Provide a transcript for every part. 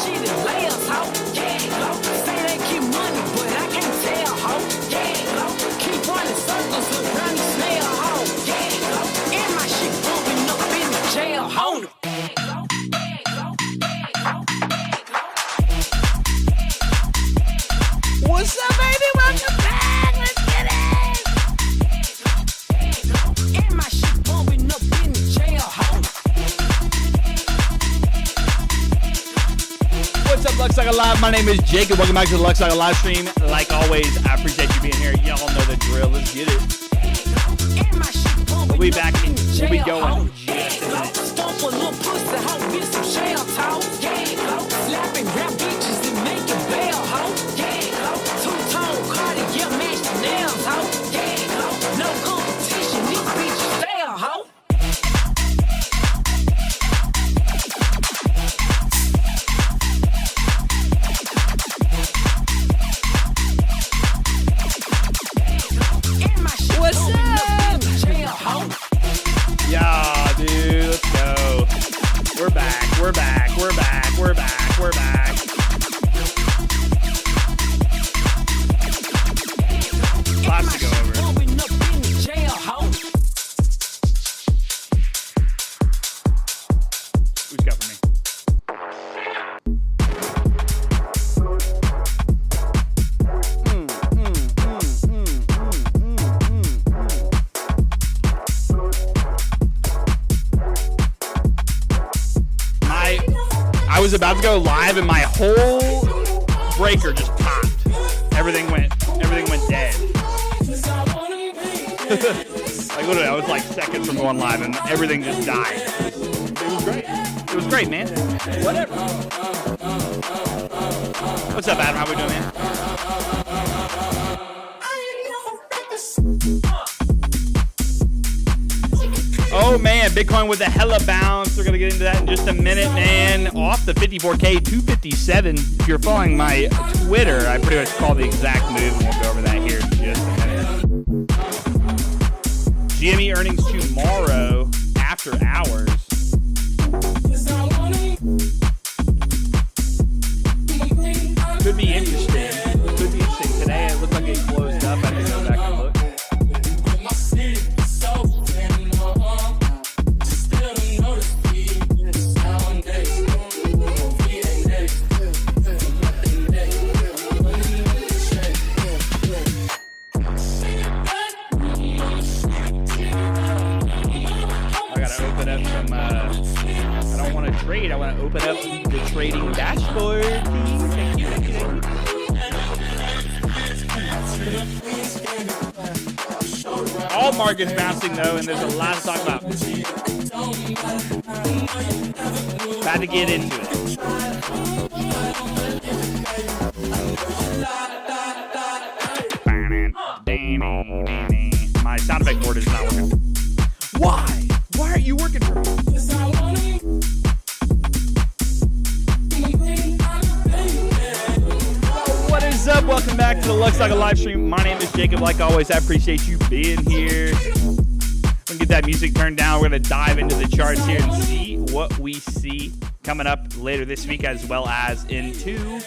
shit is layers, ho. Yeah, say they keep money, but I can't tell, ho. Yeah, keep running circles around the snail, ho. Yeah, and my shit bumping up in the jail, ho. What's up, baby? Welcome back. Let's get it. And my shit bumping up in the jail, ho. What's up, LuxAlgo Live? My name is Jake, and welcome back to the LuxAlgo live stream. Like always, I appreciate you being here. Y'all know the drill. Let's get it. We'll be back. We'll be going. Stomp a little pussy, ho. Get some shell talk. Yeah, slapping rap bitches and making bail, ho. Yeah, two-tone Cartier, match the nails, ho. Yeah, no competition. These bitches fail, ho. What's up? Yeah, dude, let's go. We're back. We're back. We're back. We're back. We're back. Lots to go over. Who's got for me? I was about to go live and my whole breaker just popped. Everything went dead. Like literally, I was like seconds from going live and everything just died. It was great. It was great, man. Whatever. What's up, Adam? How we doing, man? Oh man, Bitcoin with a hella bounce. We're gonna get into that in just a minute, man. Off the 54K, 257. If you're following my Twitter, I pretty much call the exact move, and we'll go over that here in just a minute. GME earnings tomorrow after hours. Could be interesting. Could be interesting. Today it looked like it closed up. I think I'll go back and look. I want to open up the trading dashboard. Thank you, thank you, thank you. All markets bouncing though, and there's a lot to talk about. About to get into it. My sound effect board is not working. Why? Why aren't you working for me? What is up? Welcome back to the LuxAlgo live stream. My name is Jacob. Like always, I appreciate you being here. We're gonna get that music turned down. We're gonna dive into the charts here and see what we see coming up later this week, as well as into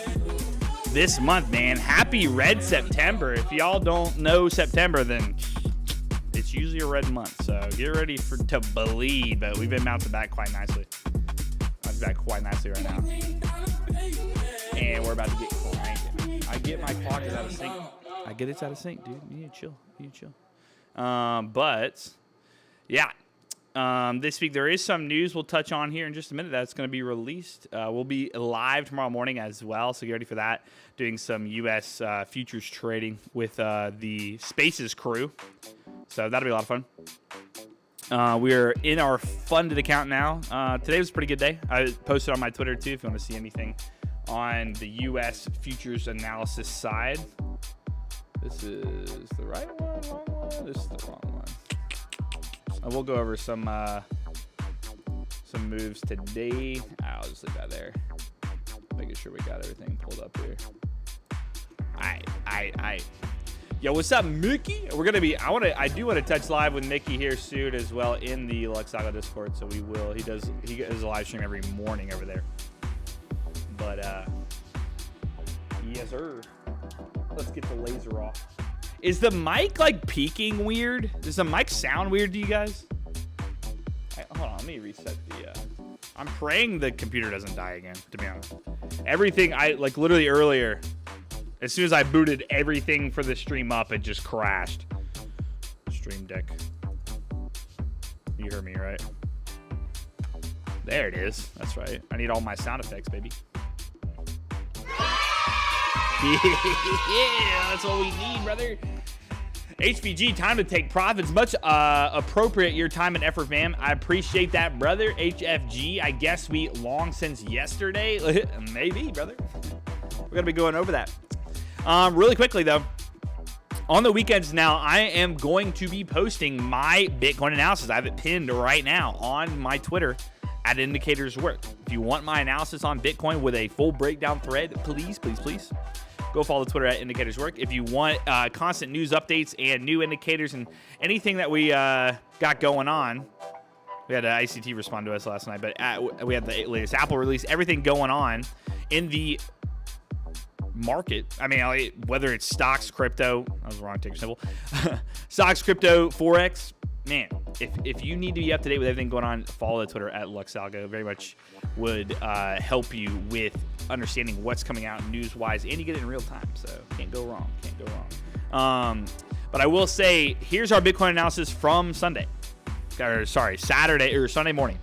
this month, man. Happy Red September. If y'all don't know September, then it's usually a red month. So get ready to bleed. But we've been bouncing back quite nicely. Bouncing back quite nicely right now. And we're about to get cranking. I get my clock is out of sync. I get it's out of sync, dude. You need to chill. You need to chill. But yeah. This week there is some news we'll touch on here in just a minute that's going to be released. We'll be live tomorrow morning as well, so get ready for that. Doing some U.S. Futures trading with the Spaces crew. So that'll be a lot of fun. We're in our funded account now. Today was a pretty good day. I posted on my Twitter too if you want to see anything on the U.S. futures analysis side. This is the right one, wrong one. This is the wrong one. We'll go over some moves today. I'll just leave that there. Making sure we got everything pulled up here. All right. Yo, what's up, Mickey? We're gonna be. I do want to touch live with Mickey here soon as well in the LuxAlgo Discord. So we will. He does a live stream every morning over there. But yes, sir. Let's get the laser off. Is the mic like peaking weird? Does the mic sound weird to you guys? Hold on, let me reset the. I'm praying the computer doesn't die again, to be honest. Everything, like literally earlier, as soon as I booted everything for the stream up, it just crashed. Stream Deck. You heard me, right? There it is. That's right. I need all my sound effects, baby. Yeah, that's what we need, brother. HPG, time to take profits. Much appropriate your time and effort, fam. I appreciate that, brother. HFG, I guess we long since yesterday. Maybe, brother. We're going to be going over that. Really quickly, though. On the weekends now, I am going to be posting my Bitcoin analysis. I have it pinned right now on my Twitter at Indicators Work. If you want my analysis on Bitcoin with a full breakdown thread, please, please, please. Go follow Twitter at Indicators Work. If you want constant news updates and new indicators and anything that we got going on, we had ICT respond to us last night, but we had the latest Apple release, everything going on in the market. I mean, whether it's stocks, crypto, I was wrong, take a symbol. Stocks, crypto, Forex. Man, if you need to be up to date with everything going on, follow the Twitter at LuxAlgo. Very much would help you with understanding what's coming out news-wise, and you get it in real time, so can't go wrong. But I will say, here's our Bitcoin analysis from Saturday or Sunday morning,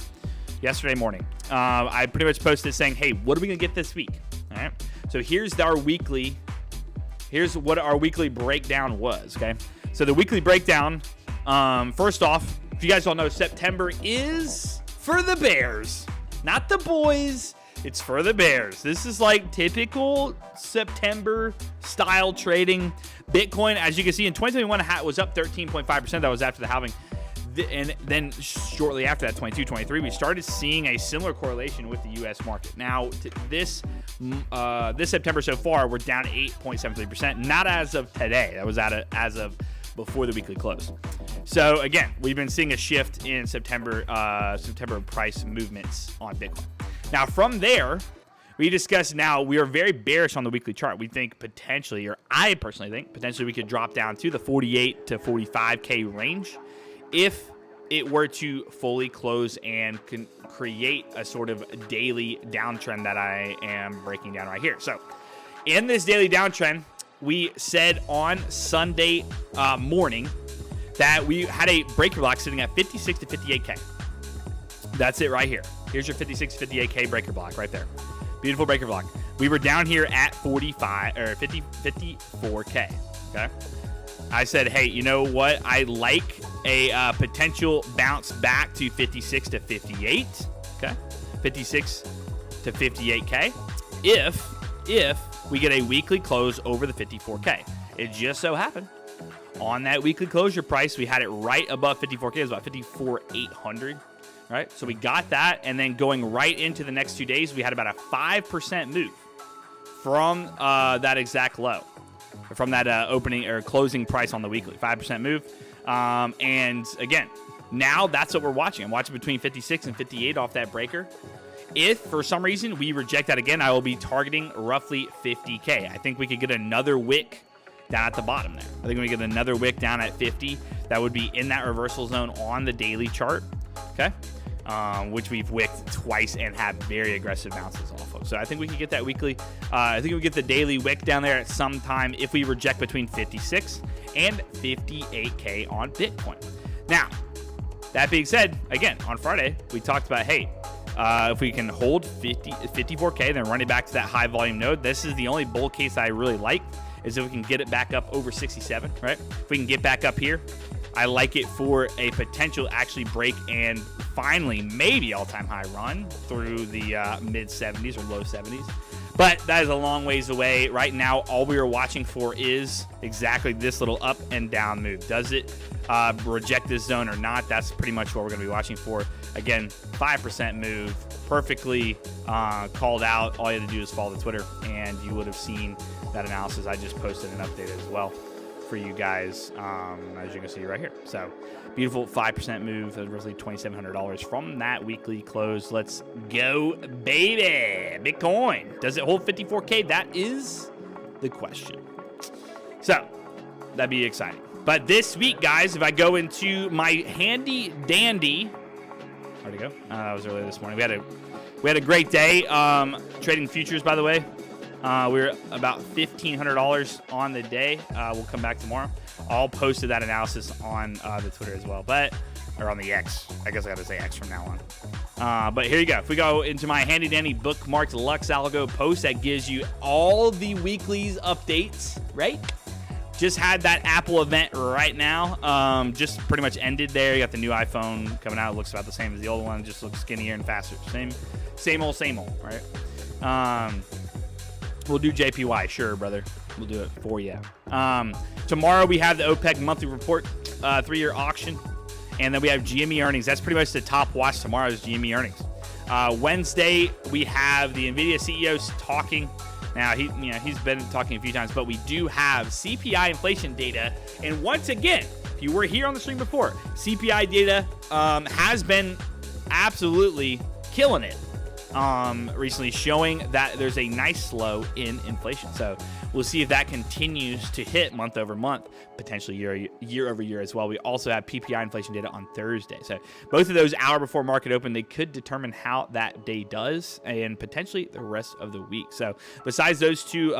yesterday morning. I pretty much posted saying, hey, what are we going to get this week? All right, so here's what our weekly breakdown was, okay? So the weekly breakdown, first off, if you guys don't know, September is for the Bears, not the boys. It's for the Bears. This is like typical September style trading. Bitcoin, as you can see, in 2021, was up 13.5%. That was after the halving. And then shortly after that, 22, 23, we started seeing a similar correlation with the U.S. market. Now, this September so far, we're down 8.73%. Not as of today. That was as of before the weekly close. So again, we've been seeing a shift in September price movements on Bitcoin. Now from there, we discussed now we are very bearish on the weekly chart. We think potentially, or I personally think potentially, we could drop down to the 48 to 45K range if it were to fully close and can create a sort of daily downtrend that I am breaking down right here. So in this daily downtrend, we said on Sunday morning that we had a breaker block sitting at 56 to 58K. That's it right here. Here's your 56 to 58K breaker block right there. Beautiful breaker block. We were down here at 54K. Okay. I said, hey, you know what? I like a potential bounce back to 56 to 58. Okay. 56 to 58K. If we get a weekly close over the 54K. It just so happened on that weekly closure price, we had it right above 54K. It was about 54,800. Right, so we got that, and then going right into the next 2 days, we had about a 5% move from that exact low, from that opening or closing price on the weekly, 5% move. And again, now that's what we're watching. I'm watching between 56 and 58 off that breaker. If for some reason we reject that again, I will be targeting roughly 50K. I think we could get another wick down at the bottom there. I think we get another wick down at 50. That would be in that reversal zone on the daily chart. Okay. Which we've wicked twice and have very aggressive bounces off of. So I think we can get that weekly. I think we get the daily wick down there at some time if we reject between 56 and 58K on Bitcoin. Now, that being said, again, on Friday, we talked about, hey, if we can hold 54K, then run it back to that high volume node. This is the only bull case I really like, is if we can get it back up over 67, right? If we can get back up here, I like it for a potential actually break and finally maybe all-time high run through the mid-70s or low 70s. But that is a long ways away. Right now, all we are watching for is exactly this little up and down move. Does it reject this zone or not? That's pretty much what we're going to be watching for. Again, 5% move, perfectly called out. All you had to do is follow the Twitter, and you would have seen that analysis I just posted and updated as well for you guys, as you can see right here. So beautiful 5% move, roughly $2,700 from that weekly close. Let's go, baby. Bitcoin, does it hold 54K? That is the question. So that'd be exciting. But this week, guys, if I go into my handy dandy, where'd it go? That was earlier this morning. We had a great day trading futures, by the way. We're about $1,500 on the day. We'll come back tomorrow. I'll post that analysis on the Twitter as well, or on the X. I guess I got to say X from now on. But here you go. If we go into my handy dandy bookmarked Lux Algo post, that gives you all the weeklies updates, right? Just had that Apple event right now. Just pretty much ended there. You got the new iPhone coming out. It looks about the same as the old one. Just looks skinnier and faster. Same old, right? We'll do JPY. Sure, brother. We'll do it for you. Tomorrow we have the OPEC monthly report, 3-year auction. And then we have GME earnings. That's pretty much the top watch tomorrow's GME earnings. Wednesday, we have the NVIDIA CEOs talking. Now, he's been talking a few times, but we do have CPI inflation data. And once again, if you were here on the stream before, CPI data has been absolutely killing it recently, showing that there's a nice slow in inflation. So we'll see if that continues to hit month over month, potentially year over year as well. We also have PPI inflation data on Thursday. So both of those hour before market open, they could determine how that day does and potentially the rest of the week. So besides those two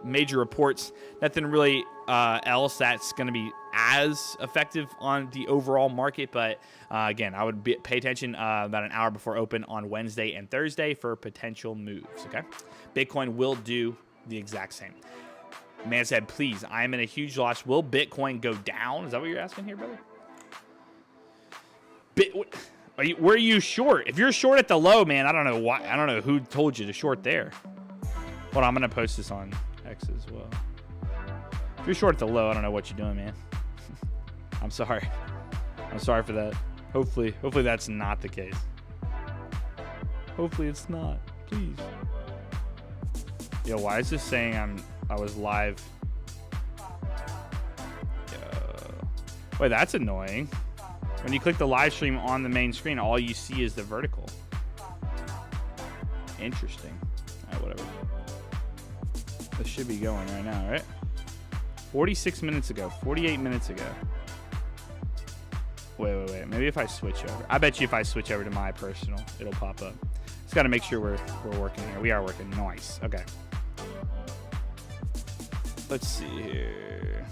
major reports, nothing really else that's going to be as effective on the overall market. But again, I would pay attention about an hour before open on Wednesday and Thursday for potential moves. Okay, Bitcoin will do the exact same. Man said, please, I am in a huge loss. Will Bitcoin go down? Is that what you're asking here, brother? Were you short? If you're short at the low, man, I don't know why. I don't know who told you to short there. Hold on, I'm gonna post this on X as well. If you're short at the low, I don't know what you're doing, man. I'm sorry. I'm sorry for that. Hopefully that's not the case. Hopefully it's not. Please. Yo, why is this saying I was live? Wait, that's annoying. When you click the live stream on the main screen, all you see is the vertical. Interesting. All right, whatever. This should be going right now, right? 46 minutes ago, 48 minutes ago. Wait. Maybe if I switch over. I bet you if I switch over to my personal, it'll pop up. Just got to make sure we're working here. We are working. Nice. Okay. Let's see here.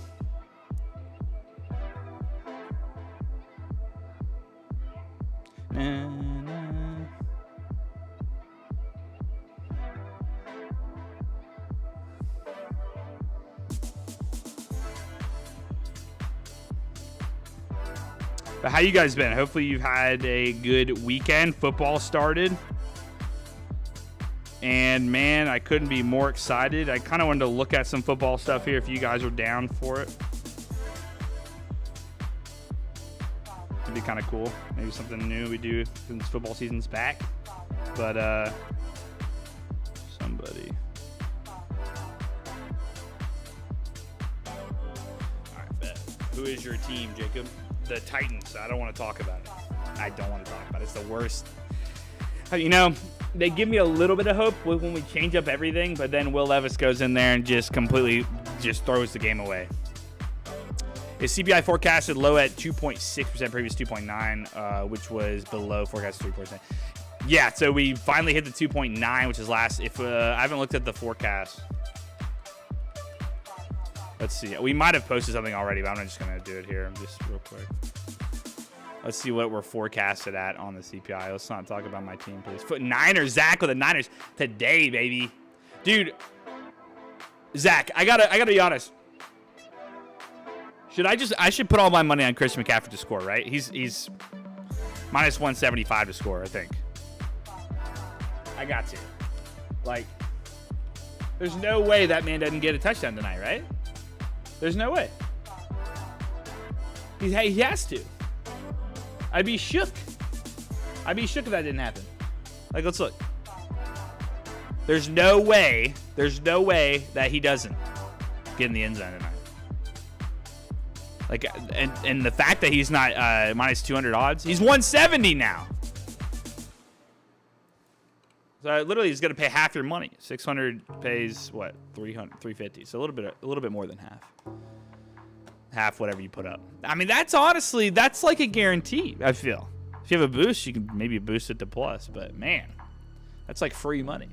But how you guys been? Hopefully you've had a good weekend. Football started. And man, I couldn't be more excited. I kind of wanted to look at some football stuff here if you guys were down for it. It'd be kind of cool. Maybe something new we do since football season's back. But somebody. All right, bet. Who is your team, Jacob? The Titans. I don't want to talk about it. I don't want to talk about it. It's the worst. You know, they give me a little bit of hope when we change up everything, but then Will Levis goes in there and just completely just throws the game away. Is CPI forecasted low at 2.6%, previous 2.9, which was below forecast 3%. Yeah, so we finally hit the 2.9, which is last. If I haven't looked at the forecast. Let's see. We might have posted something already, but I'm just going to do it here just real quick. Let's see what we're forecasted at on the CPI. Let's not talk about my team, please. Niners, Zach with the Niners today, baby. Dude, Zach, I gotta be honest. I should put all my money on Christian McCaffrey to score, right? He's minus 175 to score, I think. I got to. Like, there's no way that man doesn't get a touchdown tonight, right? There's no way. He has to. I'd be shook. I'd be shook if that didn't happen. Like, let's look. There's no way that he doesn't get in the end zone tonight. Like, and the fact that he's not minus 200 odds, he's 170 now. So literally, he's gonna pay half your money. 600 pays what? 300, 350. So a little bit more than half whatever you put up. I mean, that's like a guarantee. I feel if you have a boost, you can maybe boost it to plus. But man, that's like free money.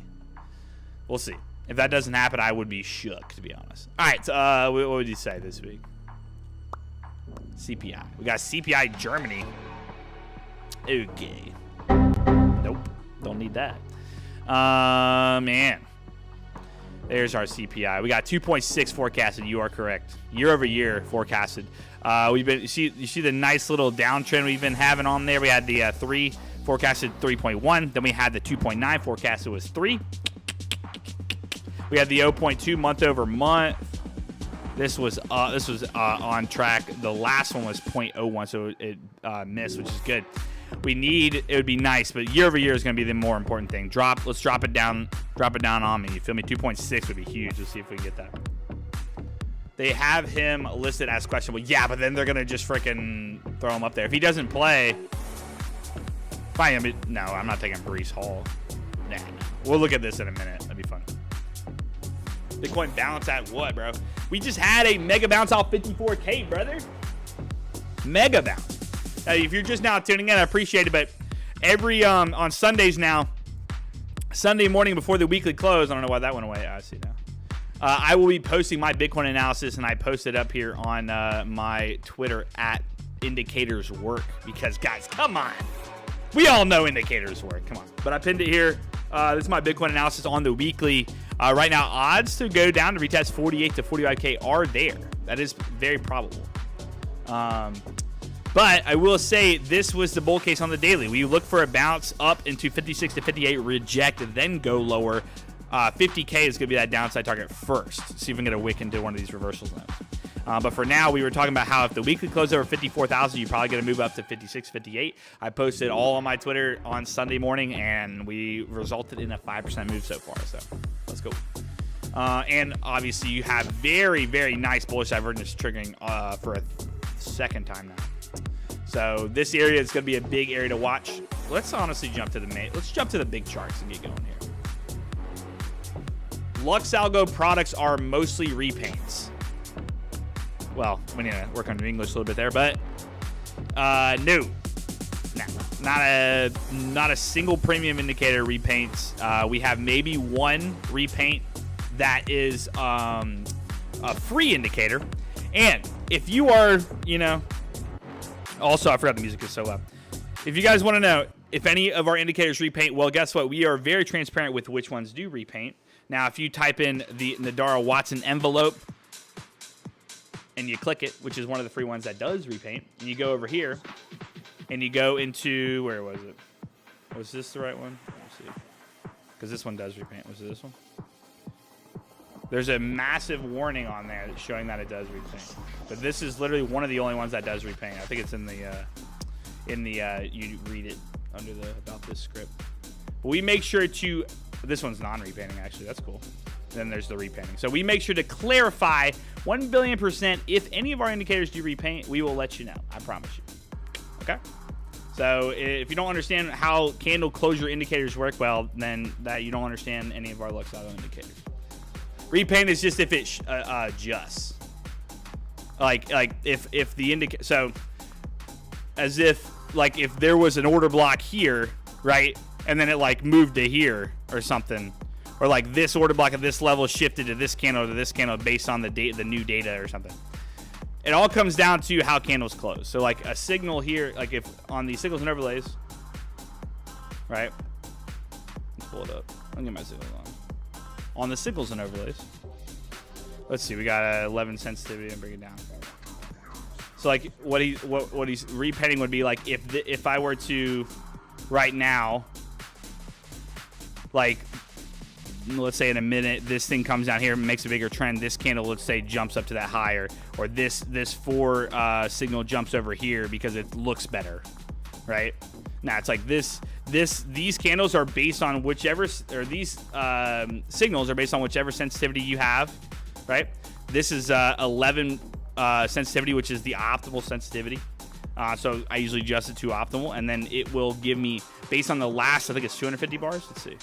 We'll see. If that doesn't happen, I would be shook, to be honest. All right, so, what would you say this week? CPI. We got CPI Germany. Okay. Nope. Don't need that. Man. There's our CPI. We got 2.6 forecasted. You are correct. Year over year forecasted. You see the nice little downtrend we've been having on there. We had the 3 forecasted 3.1. Then we had the 2.9 forecasted was 3. We had the 0.2 month over month. This was on track. The last one was 0.01, so it missed, which is good. It would be nice, but year over year is going to be the more important thing. Let's drop it down on me. You feel me? 2.6 would be huge. Let's see if we can get that. They have him listed as questionable. Yeah, but then they're going to just freaking throw him up there. If he doesn't play, fine. No, I'm not taking Breece Hall. Nah. We'll look at this in a minute. That'd be fun. Bitcoin balance at what, bro? We just had a mega bounce off 54K, brother. Mega bounce. If you're just now tuning in, I appreciate it. But every on Sundays now, Sunday morning before the weekly close, I don't know why that went away. I see now. I will be posting my Bitcoin analysis, and I posted up here on my Twitter at Indicators Work because, guys, come on. We all know indicators work. Come on. But I pinned it here. This is my Bitcoin analysis on the weekly. Right now, odds to go down to retest 48 to 45K are there. That is very probable. But I will say this was the bull case on the daily. We look for a bounce up into 56 to 58, reject, then go lower. 50K is going to be that downside target first. See if we can get a wick into one of these reversal zones. But for now, we were talking about how if the weekly closes over 54,000, you're probably going to move up to 56, 58. I posted all on my Twitter on Sunday morning, and we resulted in a 5% move so far. So let's go. And obviously, you have very, very nice bullish divergence triggering for a second time now. So this area is going to be a big area to watch. Let's honestly jump to let's jump to the big charts and get going here. Lux Algo products are mostly repaints. Well, we need to work on the English a little bit there, but no, not a single premium indicator repaints. We have maybe one repaint that is a free indicator, and if you are, also I forgot the music is so loud. If you guys want to know if any of our indicators repaint, well, guess what? We are very transparent with which ones do repaint. Now, if you type in the Nadara Watson envelope and you click it, which is one of the free ones that does repaint, and you go over here and you go into, where was it? Was this the right one? Let me see. Because this one does repaint. Was it this one? There's a massive warning on there that's showing that it does repaint. But this is literally one of the only ones that does repaint. I think it's in the you read it under the about this script. But we make sure to, this one's non-repainting actually. That's cool. Then there's the repainting. So we make sure to clarify 1,000,000,000% if any of our indicators do repaint, we will let you know. I promise you. Okay? So if you don't understand how candle closure indicators work, well, then that you don't understand any of our Lux Algo indicators. Repaint is just if it adjusts. Like if the indicator, so as if like if there was an order block here, right? And then it like moved to here or something. Or like this order block at this level shifted to this candle based on the new data or something. It all comes down to how candles close. So like a signal here, like if on the signals and overlays, right? Let's pull it up. I'll get my signals on the signals and overlays. Let's see, we got 11 sensitivity and bring it down. So like what he's repainting would be like if I were to right now, like let's say in a minute, this thing comes down here and makes a bigger trend. This candle, let's say, jumps up to that higher, or this 4 signal jumps over here because it looks better, right? Now it's like these candles are based on whichever, or these signals are based on whichever sensitivity you have, right? This is 11 sensitivity, which is the optimal sensitivity. So I usually adjust it to optimal, and then it will give me, based on the last, I think it's 250 bars. Let's see.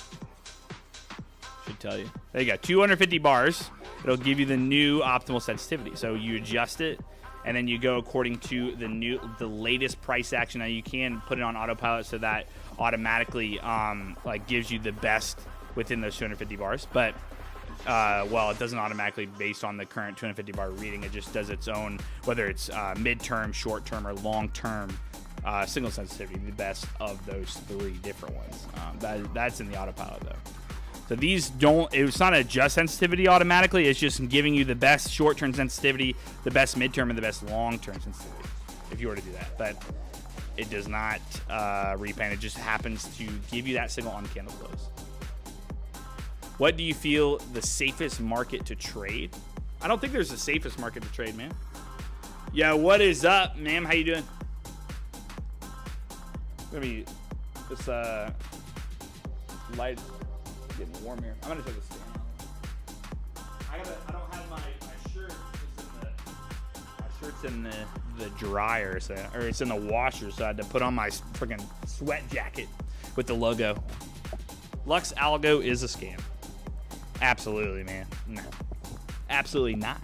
Should tell you. There you go, 250 bars. It'll give you the new optimal sensitivity. So you adjust it, and then you go according to the latest price action. Now you can put it on autopilot so that automatically like gives you the best within those 250 bars. But well, it doesn't automatically based on the current 250 bar reading. It just does its own, whether it's mid-term, short-term, or long-term signal sensitivity, the best of those three different ones. That's in the autopilot though. So these don't, it's not adjust sensitivity automatically. It's just giving you the best short-term sensitivity, the best mid-term, and the best long-term sensitivity, if you were to do that. But it does not repaint. It just happens to give you that signal on candle close. What do you feel the safest market to trade? I don't think there's a safest market to trade, man. Yeah, what is up, ma'am? How you doing? Let me this light getting warm here. I'm gonna take a stand. I don't have my shirt. My shirt's in the dryer, so, or it's in the washer, so I had to put on my freaking sweat jacket with the logo. Lux Algo is a scam. Absolutely, man. No. Absolutely not.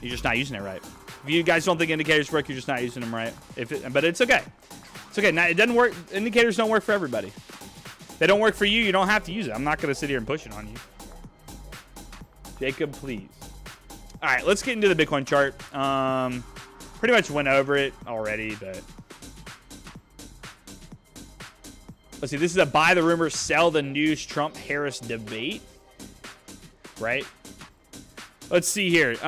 You're just not using it right. If you guys don't think indicators work, you're just not using them right. But it's okay. It's okay. Now, it doesn't work. Indicators don't work for everybody. They don't work for you. You don't have to use it. I'm not going to sit here and push it on you. Jacob, please. All right, let's get into the Bitcoin chart. Pretty much went over it already, but let's see. This is a buy the rumor, sell the news Trump-Harris debate, right? Let's see here. You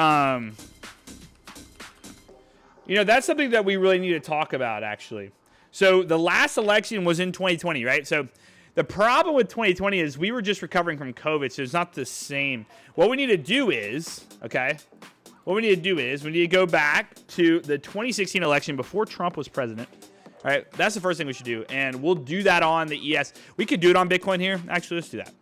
know, that's something that we really need to talk about, actually. So the last election was in 2020, right? So the problem with 2020 is we were just recovering from COVID, so it's not the same. What we need to do is, okay, what we need to do is we need to go back to the 2016 election before Trump was president. All right, that's the first thing we should do, and we'll do that on the ES. We could do it on Bitcoin here. Actually, let's do that.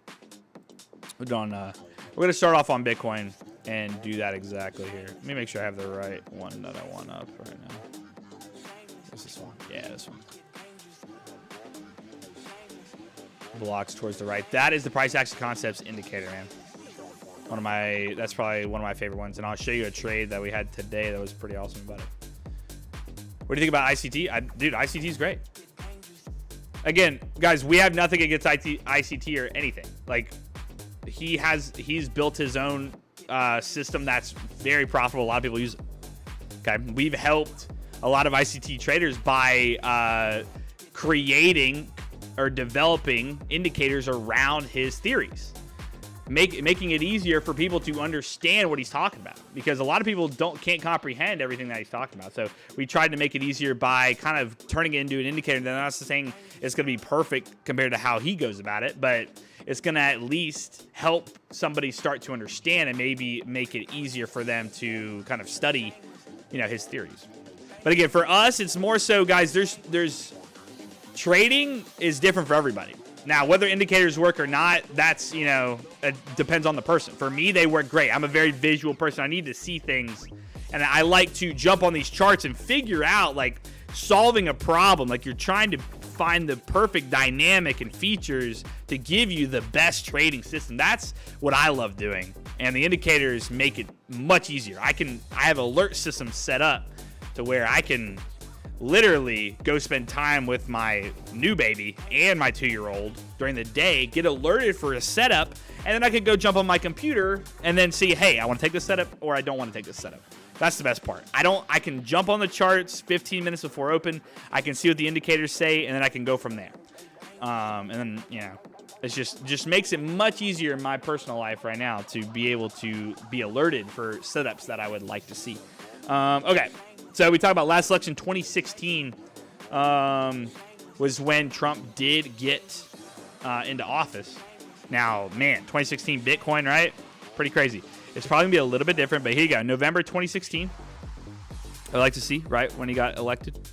We're going to start off on Bitcoin and do that exactly here. Let me make sure I have the right one that I want up right now. What's this one? Yeah, this one. Blocks towards the right. That is the price action concepts indicator, man. That's probably one of my favorite ones, and I'll show you a trade that we had today that was pretty awesome about it. What do you think about ICT? Dude, ICT is great. Again, guys, we have nothing against ICT or anything. Like, he's built his own system that's very profitable. A lot of people use it. Okay, we've helped a lot of ICT traders by creating or developing indicators around his theories, making it easier for people to understand what he's talking about, because a lot of people can't comprehend everything that he's talking about. So we tried to make it easier by kind of turning it into an indicator. Then I'm not saying it's going to be perfect compared to how he goes about it, but it's going to at least help somebody start to understand and maybe make it easier for them to kind of study, you know, his theories. But again, for us, it's more so, guys, there's trading is different for everybody. Now, whether indicators work or not, that's, you know, it depends on the person. For me, they work great. I'm a very visual person. I need to see things, and I like to jump on these charts and figure out, like, solving a problem. Like, you're trying to find the perfect dynamic and features to give you the best trading system. That's what I love doing, and the indicators make it much easier. I have alert systems set up to where I can literally go spend time with my new baby and my 2-year-old during the day, get alerted for a setup, and then I could go jump on my computer and then see, hey, I want to take this setup or I don't want to take this setup. That's the best part. I can jump on the charts 15 minutes before open. I can see what the indicators say, and then I can go from there. And then, you know, it's just makes it much easier in my personal life right now to be able to be alerted for setups that I would like to see. Okay. So we talked about last election, 2016 was when Trump did get into office. Now, man, 2016 Bitcoin, right? Pretty crazy. It's probably going to be a little bit different, but here you go. November 2016. I'd like to see, right, when he got elected.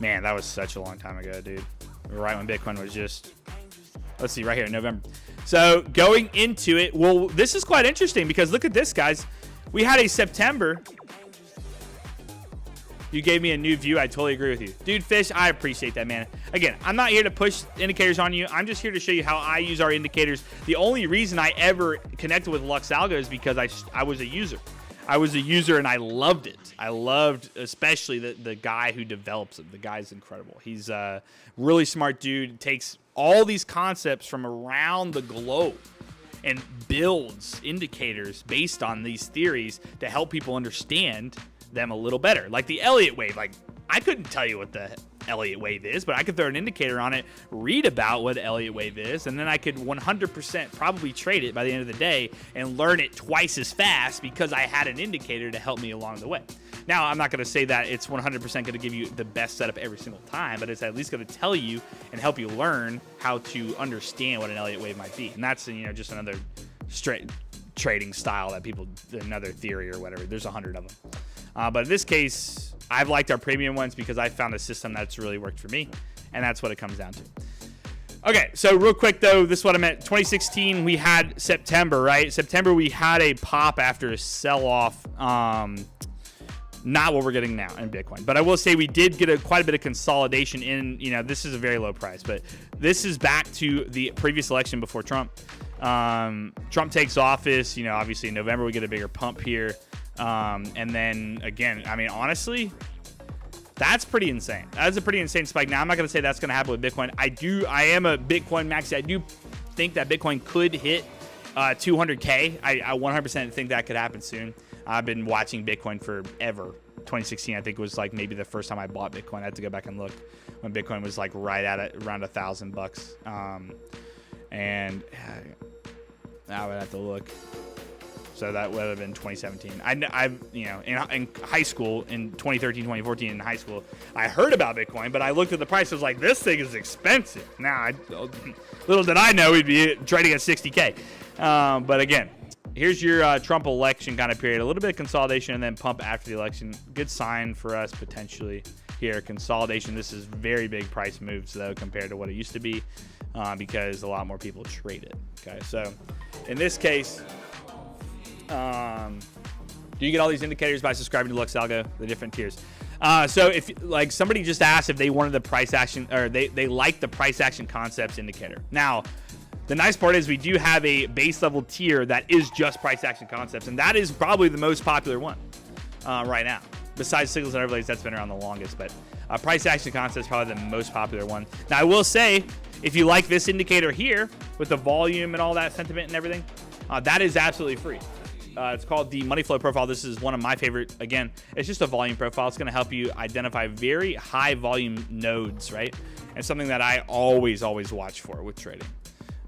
Man, that was such a long time ago, dude. Right when Bitcoin was just, let's see, right here, November. So going into it, well, this is quite interesting because look at this, guys. we had a September. You gave me a new view. I totally agree with you. Dude, Fish, I appreciate that, man. Again, I'm not here to push indicators on you. I'm just here to show you how I use our indicators. The only reason I ever connected with Lux Algo is because I was a user. I was a user and I loved it. I loved especially the guy who develops it. The guy's incredible. He's a really smart dude. Takes all these concepts from around the globe and builds indicators based on these theories to help people understand them a little better. Like the Elliott wave. Like, I couldn't tell you what the Elliott wave is, but I could throw an indicator on it, read about what the Elliott wave is, and then I could 100% probably trade it by the end of the day and learn it twice as fast because I had an indicator to help me along the way. Now, I'm not going to say that it's 100% going to give you the best setup every single time, but it's at least going to tell you and help you learn how to understand what an Elliott wave might be. And that's, just another straight trading style that people, another theory or whatever. There's 100 of them. But in this case, I've liked our premium ones because I found a system that's really worked for me, and that's what it comes down to. Okay, so real quick, though, this is what I meant. 2016, we had September, right? September, we had a pop after a sell-off. Not what we're getting now in Bitcoin. But I will say we did get quite a bit of consolidation in, this is a very low price, but this is back to the previous election before Trump. Trump takes office, obviously in November we get a bigger pump here. And then again, honestly, that's pretty insane. That's a pretty insane spike. Now, I'm not going to say that's going to happen with Bitcoin. I am a Bitcoin maxi. I do think that Bitcoin could hit 200K. I 100% think that could happen soon. I've been watching Bitcoin forever. 2016, I think, was like maybe the first time I bought Bitcoin. I had to go back and look when Bitcoin was like right at it, around $1,000. And I would have to look. So that would have been 2017. In high school, in 2013, 2014, in high school, I heard about Bitcoin, but I looked at the price. I was like, this thing is expensive. Now, little did I know we'd be trading at 60K. But again, here's your Trump election kind of period. A little bit of consolidation and then pump after the election. Good sign for us potentially here. Consolidation. This is very big price moves, though, compared to what it used to be because a lot more people trade it. Okay, so in this case... do you get all these indicators by subscribing to LuxAlgo, the different tiers? So if like somebody just asked if they wanted the price action or they like the price action concepts indicator. Now, the nice part is we do have a base level tier that is just price action concepts, and that is probably the most popular one right now. Besides signals and overlays, that's been around the longest, but price action concepts is probably the most popular one. Now, I will say, if you like this indicator here with the volume and all that sentiment and everything, that is absolutely free. It's called the money flow profile. This is one of my favorite. Again, it's just a volume profile. It's going to help you identify very high volume nodes, right? And something that I always watch for with trading.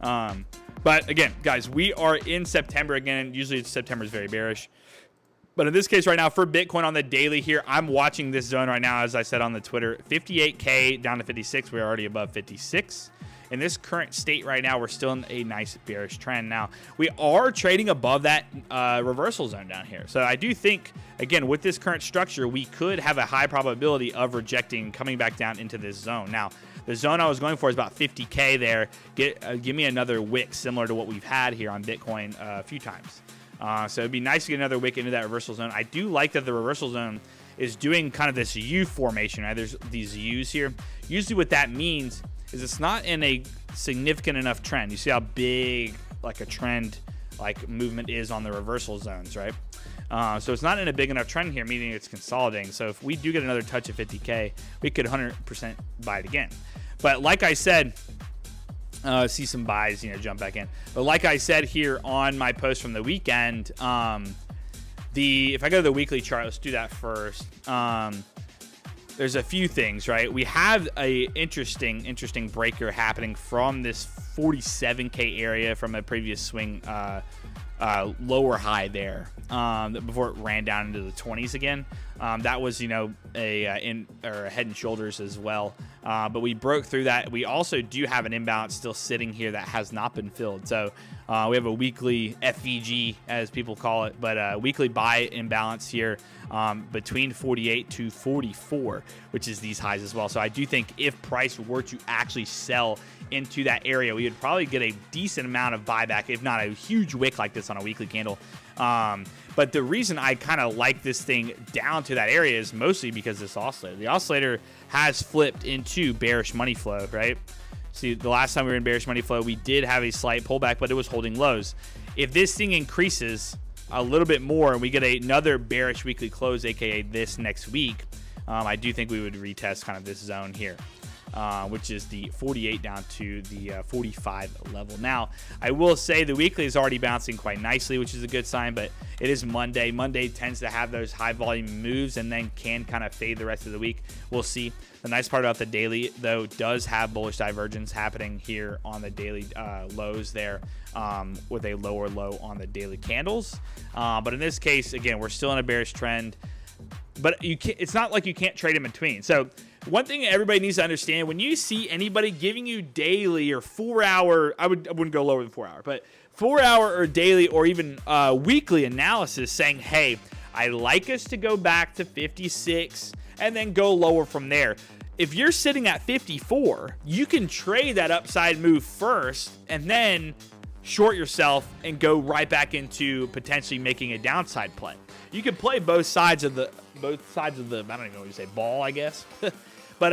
But again, guys, we are in September again. Usually September is very bearish. But in this case right now, for Bitcoin on the daily here, I'm watching this zone right now, as I said on the Twitter, 58K down to 56. We're already above 56. In this current state right now, we're still in a nice bearish trend. Now, we are trading above that reversal zone down here. So I do think, again, with this current structure, we could have a high probability of rejecting, coming back down into this zone. Now, the zone I was going for is about 50K there. Give me another wick similar to what we've had here on Bitcoin a few times. So it'd be nice to get another wick into that reversal zone. I do like that the reversal zone is doing kind of this U formation, right? There's these U's here. Usually what that means is it's not in a significant enough trend. You see how big like a trend like movement is on the reversal zones, right? So it's not in a big enough trend here, meaning it's consolidating. So if we do get another touch of 50K, we could 100% buy it again. But like I said, see some buys, jump back in. But like I said here on my post from the weekend, if I go to the weekly chart, let's do that first. There's a few things, right? We have a interesting breaker happening from this 47K area from a previous swing lower high there before it ran down into the 20s again. That was, a head and shoulders as well. But we broke through that. We also do have an imbalance still sitting here that has not been filled. So we have a weekly FVG, as people call it, but a weekly buy imbalance here between 48 to 44, which is these highs as well. So I do think if price were to actually sell into that area, we would probably get a decent amount of buyback, if not a huge wick like this on a weekly candle. But the reason I kind of like this thing down to that area is mostly because this oscillator. The oscillator has flipped into bearish money flow, right? See, the last time we were in bearish money flow, we did have a slight pullback, but it was holding lows. If this thing increases a little bit more and we get another bearish weekly close, aka this next week, I do think we would retest kind of this zone here, which is the 48 down to the 45 level. Now, I will say the weekly is already bouncing quite nicely, which is a good sign, but it is Monday. Monday tends to have those high volume moves and then can kind of fade the rest of the week. We'll see. The nice part about the daily, though, does have bullish divergence happening here on the daily lows there, with a lower low on the daily candles. But in this case, again, we're still in a bearish trend, but it's not like you can't trade in between. So one thing everybody needs to understand, when you see anybody giving you daily or 4 hour, I wouldn't go lower than 4 hour, but 4 hour or daily or even weekly analysis saying, hey, I like us to go back to 56 and then go lower from there. If you're sitting at 54, you can trade that upside move first and then short yourself and go right back into potentially making a downside play. You can play both sides of the I don't even know what you say, ball, I guess. But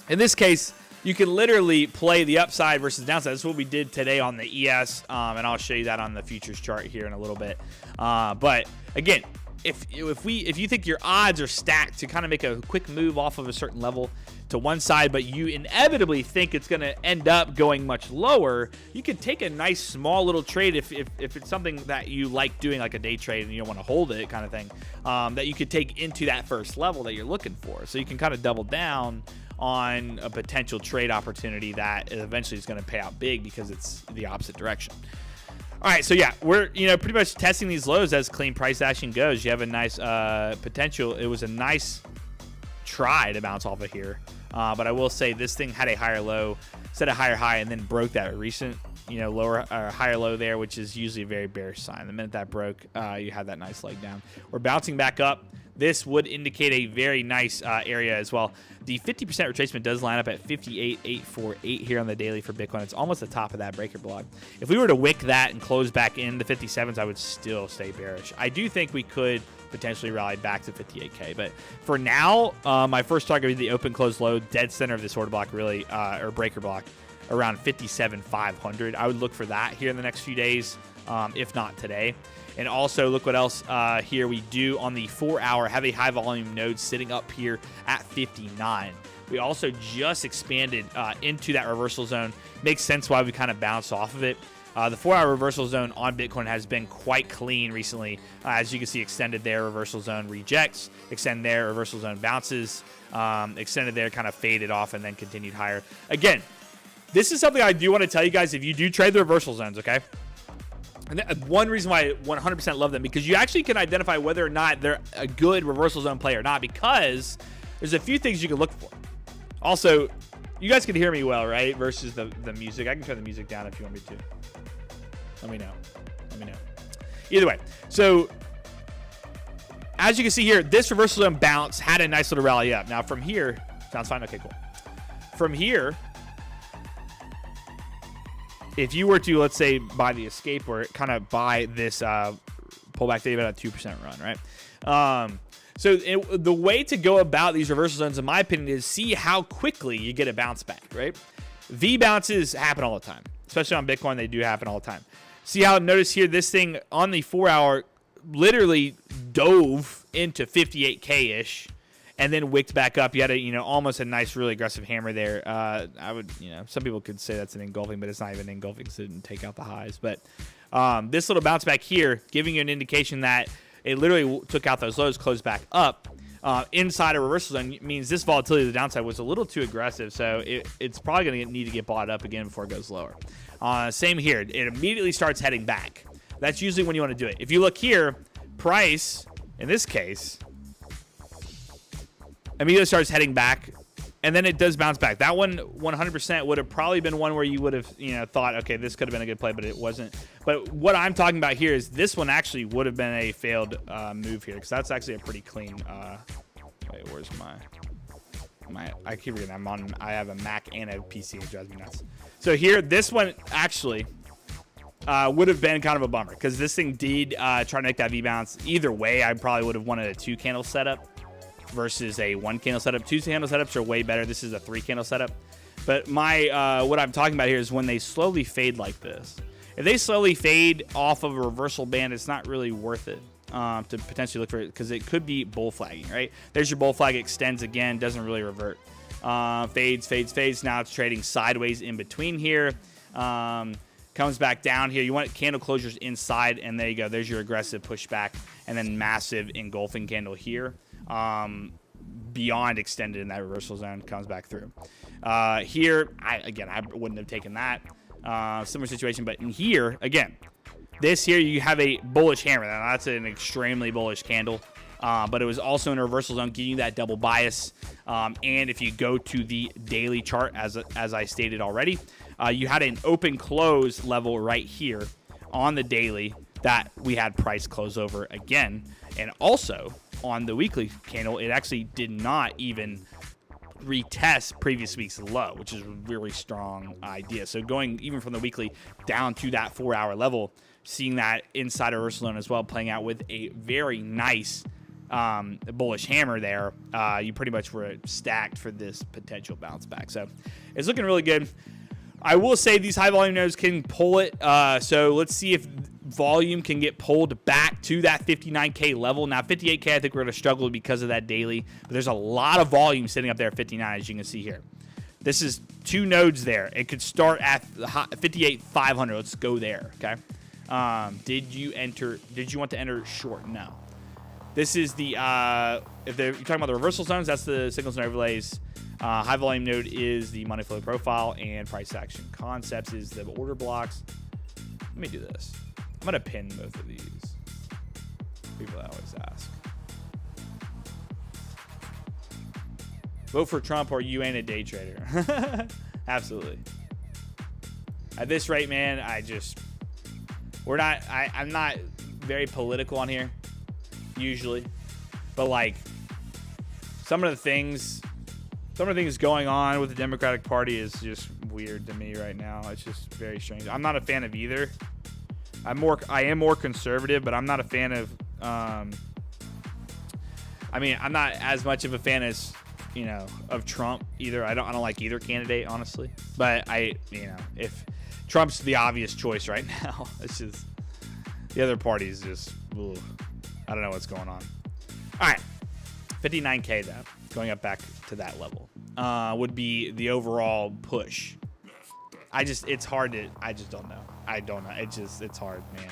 in this case, you can literally play the upside versus downside. That's what we did today on the ES, and I'll show you that on the futures chart here in a little bit. But again, if you think your odds are stacked to kind of make a quick move off of a certain level to one side, but you inevitably think it's going to end up going much lower, you can take a nice small little trade if it's something that you like doing, like a day trade, and you don't want to hold it kind of thing, that you could take into that first level that you're looking for. So you can kind of double down on a potential trade opportunity that eventually is going to pay out big because it's the opposite direction. All right, so yeah, we're pretty much testing these lows as clean price action goes. You have a nice potential. It was a nice try to bounce off of here, but I will say this thing had a higher low, set a higher high, and then broke that recent lower or higher low there, which is usually a very bearish sign. The minute that broke, you had that nice leg down. We're bouncing back up. This would indicate a very nice area as well. The 50% retracement does line up at 58,848 here on the daily for Bitcoin. It's almost the top of that breaker block. If we were to wick that and close back in the 57s, I would still stay bearish. I do think we could potentially rally back to 58K, but for now, my first target would be the open close low, dead center of this order block, really, or breaker block, around 57,500. I would look for that here in the next few days, if not today. And also, look what else here we do on the 4 hour, have a high volume node sitting up here at 59. We also just expanded into that reversal zone. Makes sense why we kind of bounced off of it. The 4 hour reversal zone on Bitcoin has been quite clean recently. As you can see, extended there, reversal zone rejects, extend there, reversal zone bounces, extended there, kind of faded off, and then continued higher. Again, this is something I do want to tell you guys if you do trade the reversal zones, okay? And one reason why I 100% love them, because you actually can identify whether or not they're a good reversal zone play or not, because there's a few things you can look for. Also, you guys can hear me well, right? Versus the music. I can turn the music down if you want me to. Let me know. Either way. So, as you can see here, this reversal zone bounce had a nice little rally up. Now, from here, sounds fine? Okay, cool. From here, if you were to, let's say, buy the escape or kind of buy this pullback, they about a 2% run, right? So the way to go about these reversal zones, in my opinion, is see how quickly you get a bounce back, right? V bounces happen all the time, especially on Bitcoin. They do happen all the time. See how, notice here, this thing on the 4 hour literally dove into 58K-ish. And then wicked back up. You had almost a nice, really aggressive hammer there. I would, some people could say that's an engulfing, but it's not even engulfing because it didn't take out the highs. But this little bounce back here, giving you an indication that it literally took out those lows, closed back up inside a reversal zone, means this volatility to the downside was a little too aggressive. So it's probably going to need to get bought up again before it goes lower. Same here. It immediately starts heading back. That's usually when you want to do it. If you look here, price, in this case, immediately starts heading back, and then it does bounce back. That one 100% would have probably been one where you would have thought, okay, this could have been a good play, but it wasn't. But what I'm talking about here is this one actually would have been a failed move here, because that's actually a pretty clean wait, where's my I keep reading, I have a Mac and a PC. It drives me nuts. So here, this one actually would have been kind of a bummer because this thing did try to make that V-bounce. Either way, I probably would have wanted a 2-candle setup versus a 1-candle setup. 2-candle setups are way better. This is a 3-candle setup. But my what I'm talking about here is when they slowly fade like this. If they slowly fade off of a reversal band, it's not really worth it to potentially look for it because it could be bull flagging, right? There's your bull flag, extends again, doesn't really revert. Fades, fades, fades. Now it's trading sideways in between here. Comes back down here. You want candle closures inside, and there you go. There's your aggressive pushback, and then massive engulfing candle here. Beyond extended in that reversal zone, comes back through. Here, I wouldn't have taken that. Similar situation, but in here, again, this here, you have a bullish hammer. Now, that's an extremely bullish candle. But it was also in a reversal zone, giving you that double bias. And if you go to the daily chart, as I stated already, you had an open close level right here on the daily that we had price close over again. And also on the weekly candle, it actually did not even retest previous week's low, which is a really strong idea. So going even from the weekly down to that 4-hour level, seeing that inside a reversal zone as well, playing out with a very nice bullish hammer there, you pretty much were stacked for this potential bounce back. So it's looking really good. I will say these high volume nodes can pull it. So let's see if volume can get pulled back to that 59K level. Now 58K, I think we're going to struggle because of that daily, but there's a lot of volume sitting up there at 59, as you can see here. This is 2 nodes there. It could start at 58,500. Let's go there. Okay. Did you want to enter short? No. This is the, if you're talking about the reversal zones, that's the signals and overlays. High volume node is the money flow profile, and price action concepts is the order blocks. Let me do this. I'm going to pin both of these. People always ask. Vote for Trump or you ain't a day trader. Absolutely. At this rate, man, I'm not very political on here. Usually, but like some of the things going on with the Democratic Party is just weird to me right now. It's just very strange. I'm not a fan of either. I am more conservative, but I'm not a fan of I'm not as much of a fan as of Trump either. I don't like either candidate, honestly, but if Trump's the obvious choice right now, it's just the other party is just ugh. I don't know what's going on. All right, 59K though, going up back to that level would be the overall push. It's hard to. I just don't know. I don't know. It's hard, man.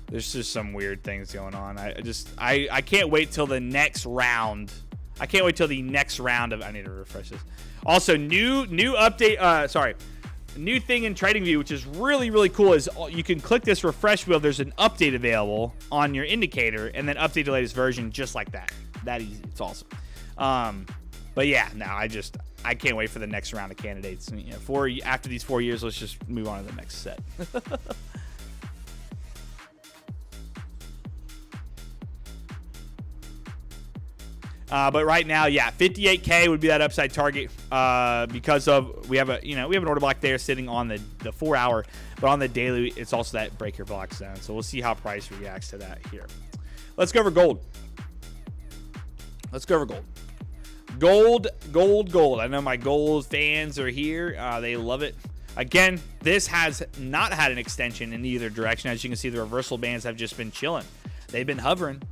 There's just some weird things going on. I can't wait till the next round. I can't wait till the next round of. I need to refresh this. Also, new update. New thing in TradingView, which is really, really cool, is you can click this refresh wheel. There's an update available on your indicator, and then update the latest version just like that. That easy. It's awesome. But yeah, now I can't wait for the next round of candidates. After these 4 years, let's just move on to the next set. But right now, yeah, 58K would be that upside target because of we have an order block there sitting on the 4-hour, but on the daily, it's also that breaker block zone. So we'll see how price reacts to that here. Let's go over gold. Gold. I know my gold fans are here. They love it. Again, this has not had an extension in either direction. As you can see, the reversal bands have just been chilling. They've been hovering.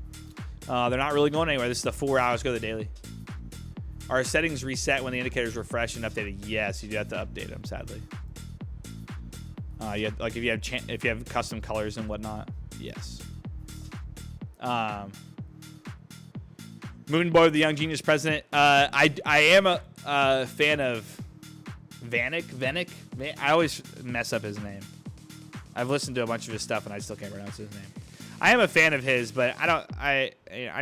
They're not really going anywhere. This is the 4 hours. Go to the daily. Are settings reset when the indicators refresh and updated? Yes, you do have to update them, sadly. Like if you have custom colors and whatnot. Yes. Moon Boy, the Young Genius President. I am a fan of Vanek. I always mess up his name. I've listened to a bunch of his stuff and I still can't pronounce his name. I am a fan of his, but I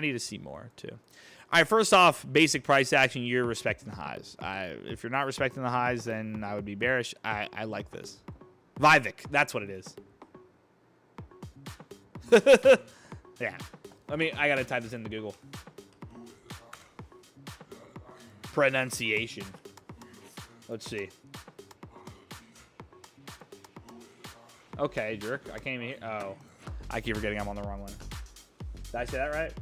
need to see more too. All right, first off, basic price action. You're respecting the highs. If you're not respecting the highs, then I would be bearish. I like this. Vivek, that's what it is. Yeah. I gotta type this into Google. Pronunciation. Let's see. Okay, jerk. I can't even hear. Oh, I keep forgetting I'm on the wrong one. Did I say that right?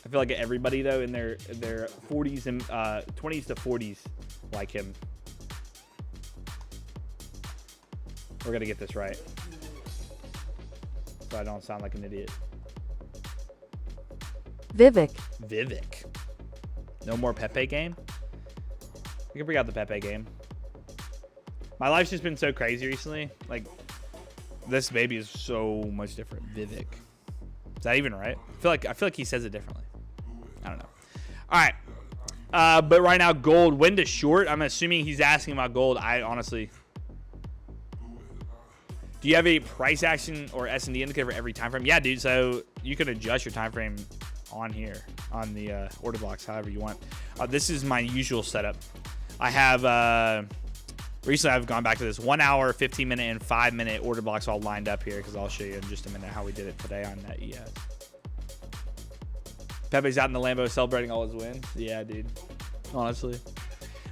I feel like everybody though in their 40s and 20s to 40s like him. We're gonna get this right, so I don't sound like an idiot. Vivek. No more Pepe game? We can bring out the Pepe game. My life's just been so crazy recently. Like, this baby is so much different. Vivek. Is that even right? I feel like he says it differently. I don't know. All right. But right now, gold, when to short? I'm assuming he's asking about gold. I honestly... Do you have a price action or S&D indicator for every time frame? Yeah, dude. So you can adjust your time frame on here on the order blocks however you want. This is my usual setup. I have recently I've gone back to this 1 hour, 15 minute, and 5 minute order blocks all lined up here because I'll show you in just a minute how we did it today on that ES. Pepe's out in the Lambo celebrating all his wins. Yeah, dude. Honestly.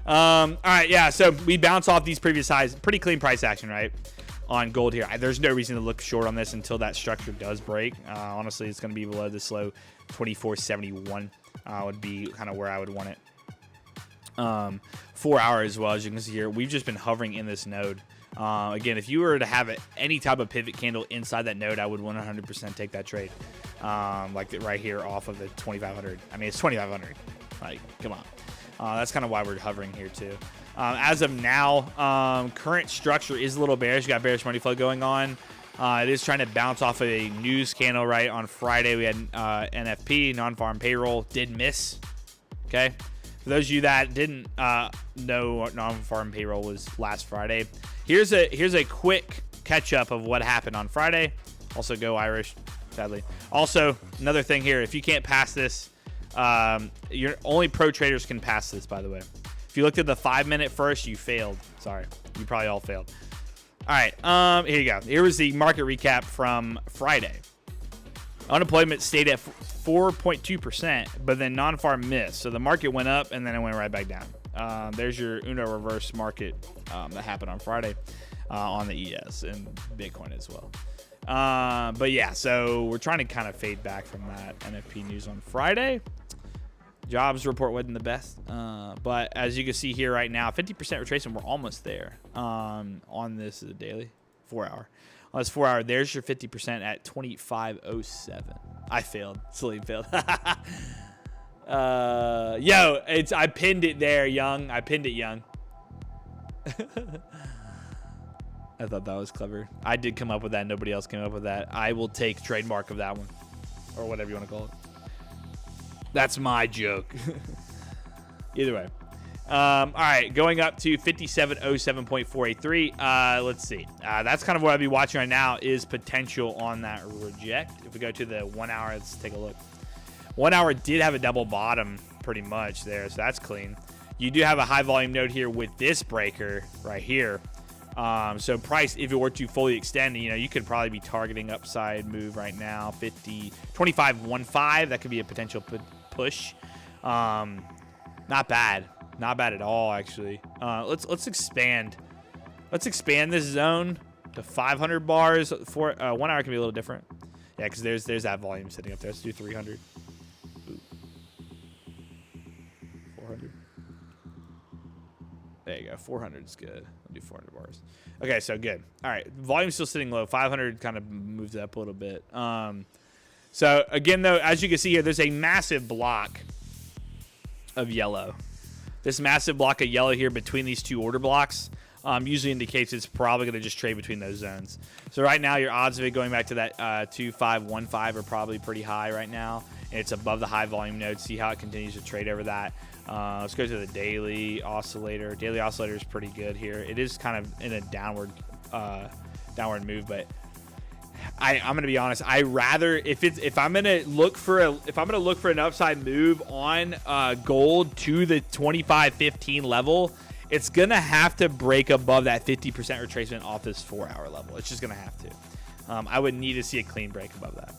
All right, yeah. So we bounce off these previous highs. Pretty clean price action, right? On gold here. There's no reason to look short on this until that structure does break. Honestly, it's going to be below this low 24.71 would be kind of where I would want it. 4 hours as well, as you can see here. We've just been hovering in this node. Again, if you were to have any type of pivot candle inside that node, I would 100% take that trade. Like right here off of the 2,500. I mean, it's 2,500. Like, come on. That's kind of why we're hovering here too. As of now, current structure is a little bearish. You got bearish money flow going on. It is trying to bounce off of a news candle, right? On Friday, we had NFP, non-farm payroll, did miss. Okay. For those of you that didn't know what non-farm payroll was last Friday, here's a quick catch-up of what happened on Friday. Also, go Irish, sadly. Also, another thing here, if you can't pass this, only pro traders can pass this, by the way. If you looked at the 5 minute first, you failed. Sorry. You probably all failed. All right. Here you go. Here was the market recap from Friday. Unemployment stayed at 4.2%, but then non-farm missed. So the market went up, and then it went right back down. There's your Uno reverse market that happened on Friday on the ES and Bitcoin as well. But yeah, so we're trying to kind of fade back from that NFP news on Friday. Jobs report wasn't the best, but as you can see here right now, 50% retracement, we're almost there on this daily 4 hour. On this 4 hour, there's your 50% at 25.07. I failed. Celine failed. Yo, I pinned it there, Young. I pinned it, Young. I thought that was clever. I did come up with that. Nobody else came up with that. I will take trademark of that one, or whatever you want to call it. That's my joke. Either way. All right, going up to 5707.483. Let's see. That's kind of what I'll be watching right now is potential on that reject. If we go to the 1 hour, let's take a look. 1 hour did have a double bottom pretty much there, so that's clean. You do have a high volume node here with this breaker right here. So price, if it were to fully extend, you could probably be targeting upside move right now. 25.15. That could be a potential push. Not bad. Not bad at all, actually. Let's expand. Let's expand this zone to 500 bars. For 1 hour can be a little different. Yeah, because there's that volume sitting up there. Let's do 300. Ooh. 400. There you go. 400 is good. I'll do 400 bars. Okay, so good. All right, volume's still sitting low. 500 kind of moved up a little bit. So again, though, as you can see here, there's a massive block of yellow. This massive block of yellow here between these two order blocks usually indicates it's probably going to just trade between those zones. So right now, your odds of it going back to that 2515 are probably pretty high right now. And it's above the high volume node. See how it continues to trade over that. Let's go to the daily oscillator. Daily oscillator is pretty good here. It is kind of in a downward move, but I'm gonna be honest. I rather if I'm gonna look for an upside move on gold to the 25.15 level, it's gonna have to break above that 50% retracement off this 4 hour level. It's just gonna have to. I would need to see a clean break above that.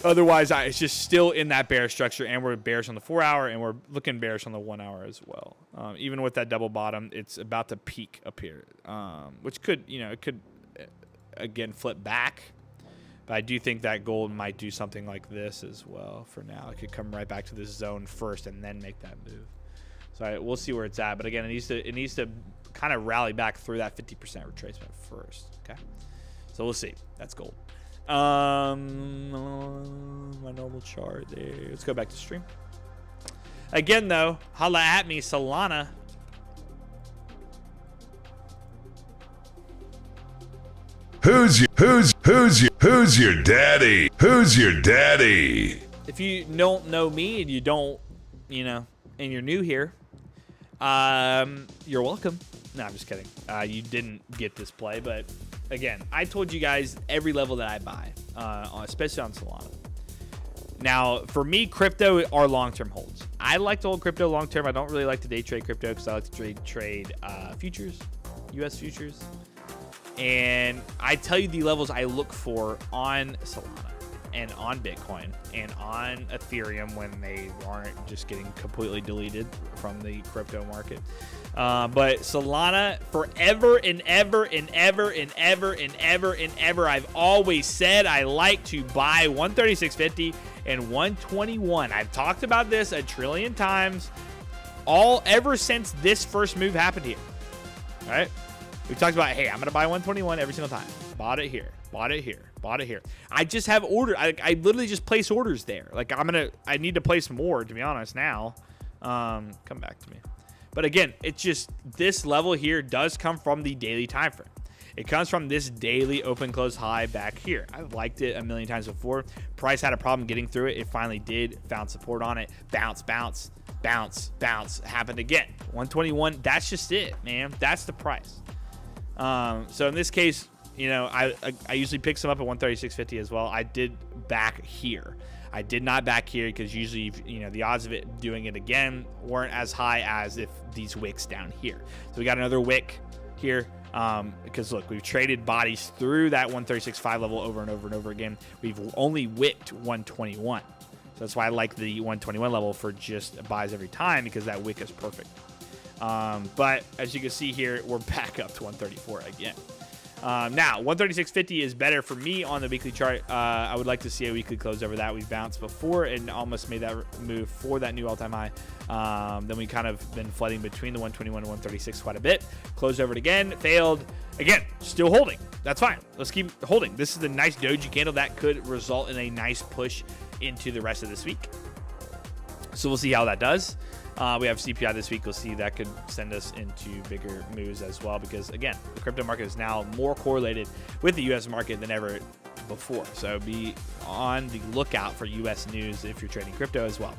Otherwise, it's just still in that bearish structure, and we're bearish on the 4 hour, and we're looking bearish on the 1 hour as well. Even with that double bottom, it's about to peak up here, which could, it could again flip back. But I do think that gold might do something like this as well for now. It could come right back to this zone first and then make that move. So we'll see where it's at. But again, it needs to kind of rally back through that 50% retracement first. Okay, so we'll see. That's gold. My normal chart there. Let's go back to stream. Again, though, holla at me, Solana. Who's your daddy? Who's your daddy? If you don't know me and you don't, and you're new here, you're welcome. No, I'm just kidding. You didn't get this play, but again, I told you guys every level that I buy, especially on Solana. Now, for me, crypto are long-term holds. I like to hold crypto long-term. I don't really like to day trade crypto because I like to trade futures, U.S. futures. And I tell you the levels I look for on Solana and on Bitcoin and on Ethereum when they aren't just getting completely deleted from the crypto market. But Solana, forever and ever and ever and ever and ever and ever, I've always said I like to buy 136.50 and 121. I've talked about this a trillion times, ever since this first move happened here. All right. We talked about, hey, I'm going to buy 121 every single time. Bought it here, bought it here, bought it here. I just have order. I literally just place orders there. Like I need to place more, to be honest, now. Come back to me. But again, it's just this level here does come from the daily time frame. It comes from this daily open close high back here. I've liked it a million times before. Price had a problem getting through it. It finally did. Found support on it. Bounce, bounce, bounce, bounce. Happened again. 121. That's just it, man. That's the price. So in this case, I usually pick some up at 136.50 as well. I did back here. I did not back here because usually, the odds of it doing it again weren't as high as if these wicks down here. So we got another wick here. Because look, we've traded bodies through that 136.5 level over and over and over again. We've only wicked 121. So that's why I like the 121 level for just buys every time, because that wick is perfect. But as you can see here, we're back up to 134 again. Now 136.50 is better for me on the weekly chart. I would like to see a weekly close over that. We bounced before and almost made that move for that new all-time high. Then we kind of been flooding between the 121 and 136 quite a bit. Closed over it again, failed again, still holding. That's fine. Let's keep holding. This is a nice doji candle that could result in a nice push into the rest of this week. So we'll see how that does. We have CPI this week. We'll see that could send us into bigger moves as well, because again, the crypto market is now more correlated with the U.S. market than ever before. So be on the lookout for U.S. news if you're trading crypto as well.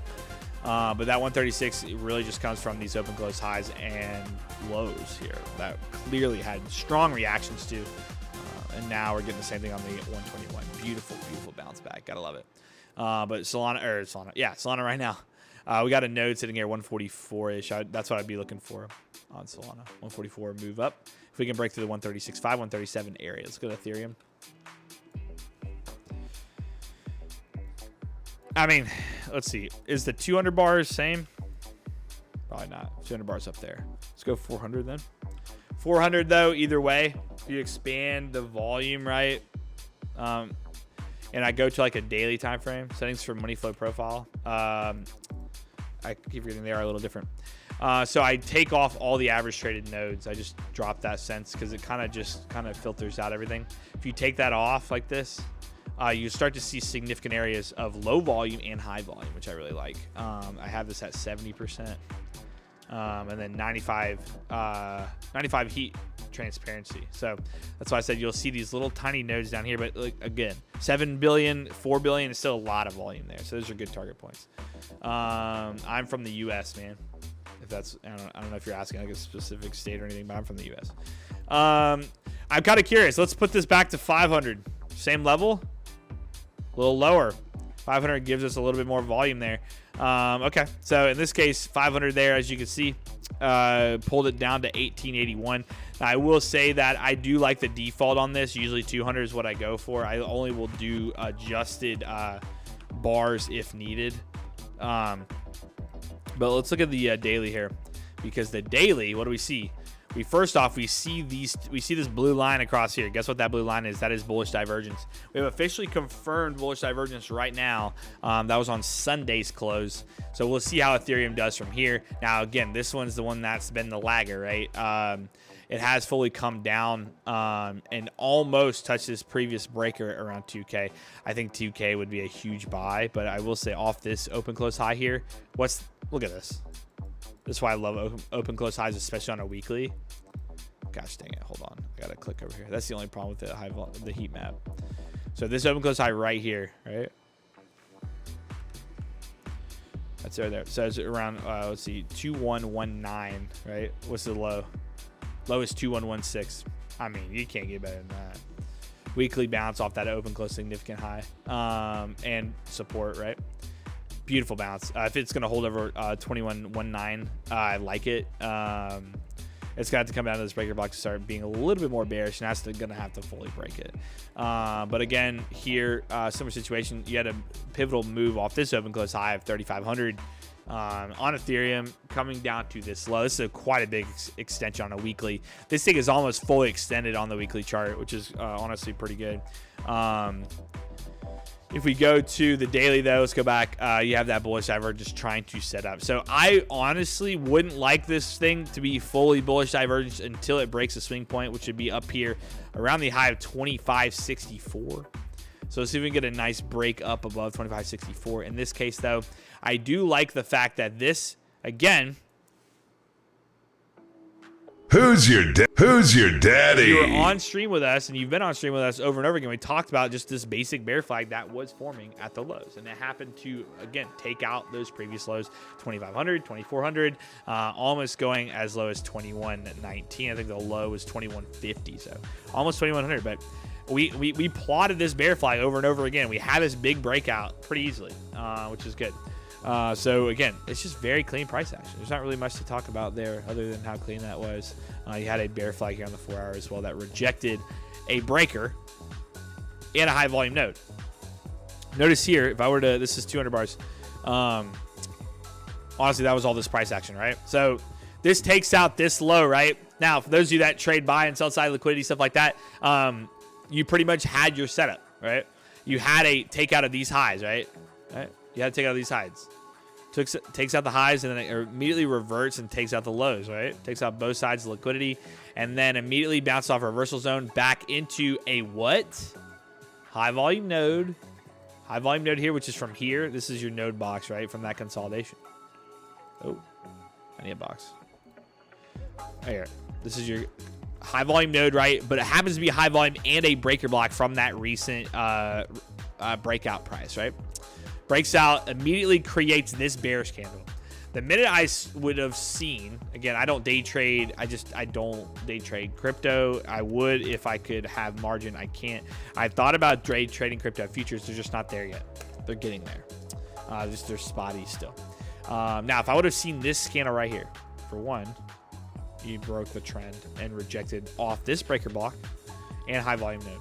But that 136 really just comes from these open close highs and lows here that clearly had strong reactions to. And now we're getting the same thing on the 121. Beautiful, beautiful bounce back. Gotta love it. But Solana right now. We got a node sitting here, 144-ish. That's what I'd be looking for on Solana. 144 move up. If we can break through the 136.5, 137 area. Let's go to Ethereum. I mean, let's see. Is the 200 bars same? Probably not. 200 bars up there. Let's go 400 then. 400 though, either way. If you expand the volume, right? And I go to like a daily time frame. Settings for money flow profile. I keep reading they are a little different. So I take off all the average traded nodes. I just drop that sense because it kind of filters out everything. If you take that off like this, you start to see significant areas of low volume and high volume, which I really like. I have this at 70%, and then 95 heat transparency. So that's why I said you'll see these little tiny nodes down here, but like, again, 7 billion, 4 billion is still a lot of volume there. So those are good target points. I'm from the US, man. If that's, I don't know if you're asking like a specific state or anything, but I'm from the US. I'm kind of curious. Let's put this back to 500. Same level, a little lower. 500 gives us a little bit more volume there. Okay, so in this case, 500 there, as you can see, pulled it down to 1881. Now, I will say that I do like the default on this. Usually 200 is what I go for. I only will do adjusted bars if needed. But let's look at the daily here, because the daily, what do we see? We see this blue line across here. Guess what that blue line is? That is bullish divergence. We have officially confirmed bullish divergence right now. That was on Sunday's close. So we'll see how Ethereum does from here. Now, again, this one's the one that's been the lagger, right? It has fully come down and almost touched this previous breaker around 2K. I think 2K would be a huge buy, but I will say off this open close high here, look at this. This is why I love open close highs, especially on a weekly. Gosh dang it, hold on. I gotta click over here. That's the only problem with the heat map. So this open close high right here, right? That's right there. So it's around, let's see, 2119, right? What's the low? Low is 2116. I mean, you can't get better than that. Weekly bounce off that open close significant high. And support, right? Beautiful bounce. If it's going to hold over 2119, I like it. It's got to come down to this breaker block to start being a little bit more bearish, and that's going to have to fully break it. But again, here, similar situation. You had a pivotal move off this open close high of 3,500 on Ethereum, coming down to this low. This is quite a big extension on a weekly. This thing is almost fully extended on the weekly chart, which is honestly pretty good. If we go to the daily, though, let's go back. You have that bullish divergence trying to set up. So I honestly wouldn't like this thing to be fully bullish divergence until it breaks a swing point, which would be up here around the high of 2564. So let's see if we can get a nice break up above 2564. In this case, though, I do like the fact that this, again, Who's your daddy? you were on stream with us, and you've been on stream with us over and over again. We talked about just this basic bear flag that was forming at the lows, and it happened to, again, take out those previous lows, 2,500, 2,400, almost going as low as 2,119. I think the low was 2,150, so almost 2,100. But we plotted this bear flag over and over again. We had this big breakout pretty easily, which is good. So again, it's just very clean price action. There's not really much to talk about there other than how clean that was. You had a bear flag here on the 4 hour as well that rejected a breaker and a high volume node. Notice here, if I were to, this is 200 bars. Honestly, that was all this price action, right? So this takes out this low, right? Now, for those of you that trade buy and sell side liquidity, stuff like that, you pretty much had your setup, right? You had a takeout of these highs, right? You had to take out these highs. Takes out the highs, and then it immediately reverts and takes out the lows, right? Takes out both sides of liquidity, and then immediately bounces off a reversal zone back into a what? High volume node. High volume node here, which is from here. This is your node box, right? From that consolidation. Oh, I need a box. Right here. This is your high volume node, right? But it happens to be high volume and a breaker block from that recent breakout price, right? Breaks out, immediately creates this bearish candle. The minute I would have seen, again, I don't day trade. I don't day trade crypto. I would if I could have margin. I can't. I thought about trading crypto futures. They're just not there yet. They're getting there. They're spotty still. Now, if I would have seen this candle right here, for one, you broke the trend and rejected off this breaker block and high volume node.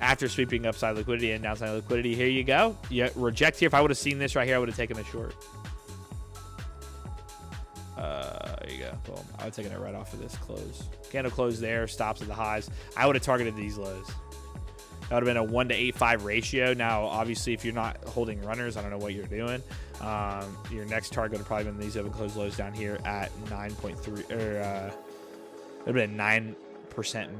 After sweeping upside liquidity and downside liquidity, here you go. You reject here. If I would have seen this right here, I would have taken a short. There you go. Boom. I would have taken it right off of this close. Candle close there, stops at the highs. I would have targeted these lows. That would have been a 1-to-8.5 ratio. Now, obviously, if you're not holding runners, I don't know what you're doing. Your next target would have probably been these open close lows down here at 9.3, or it would have been a 9%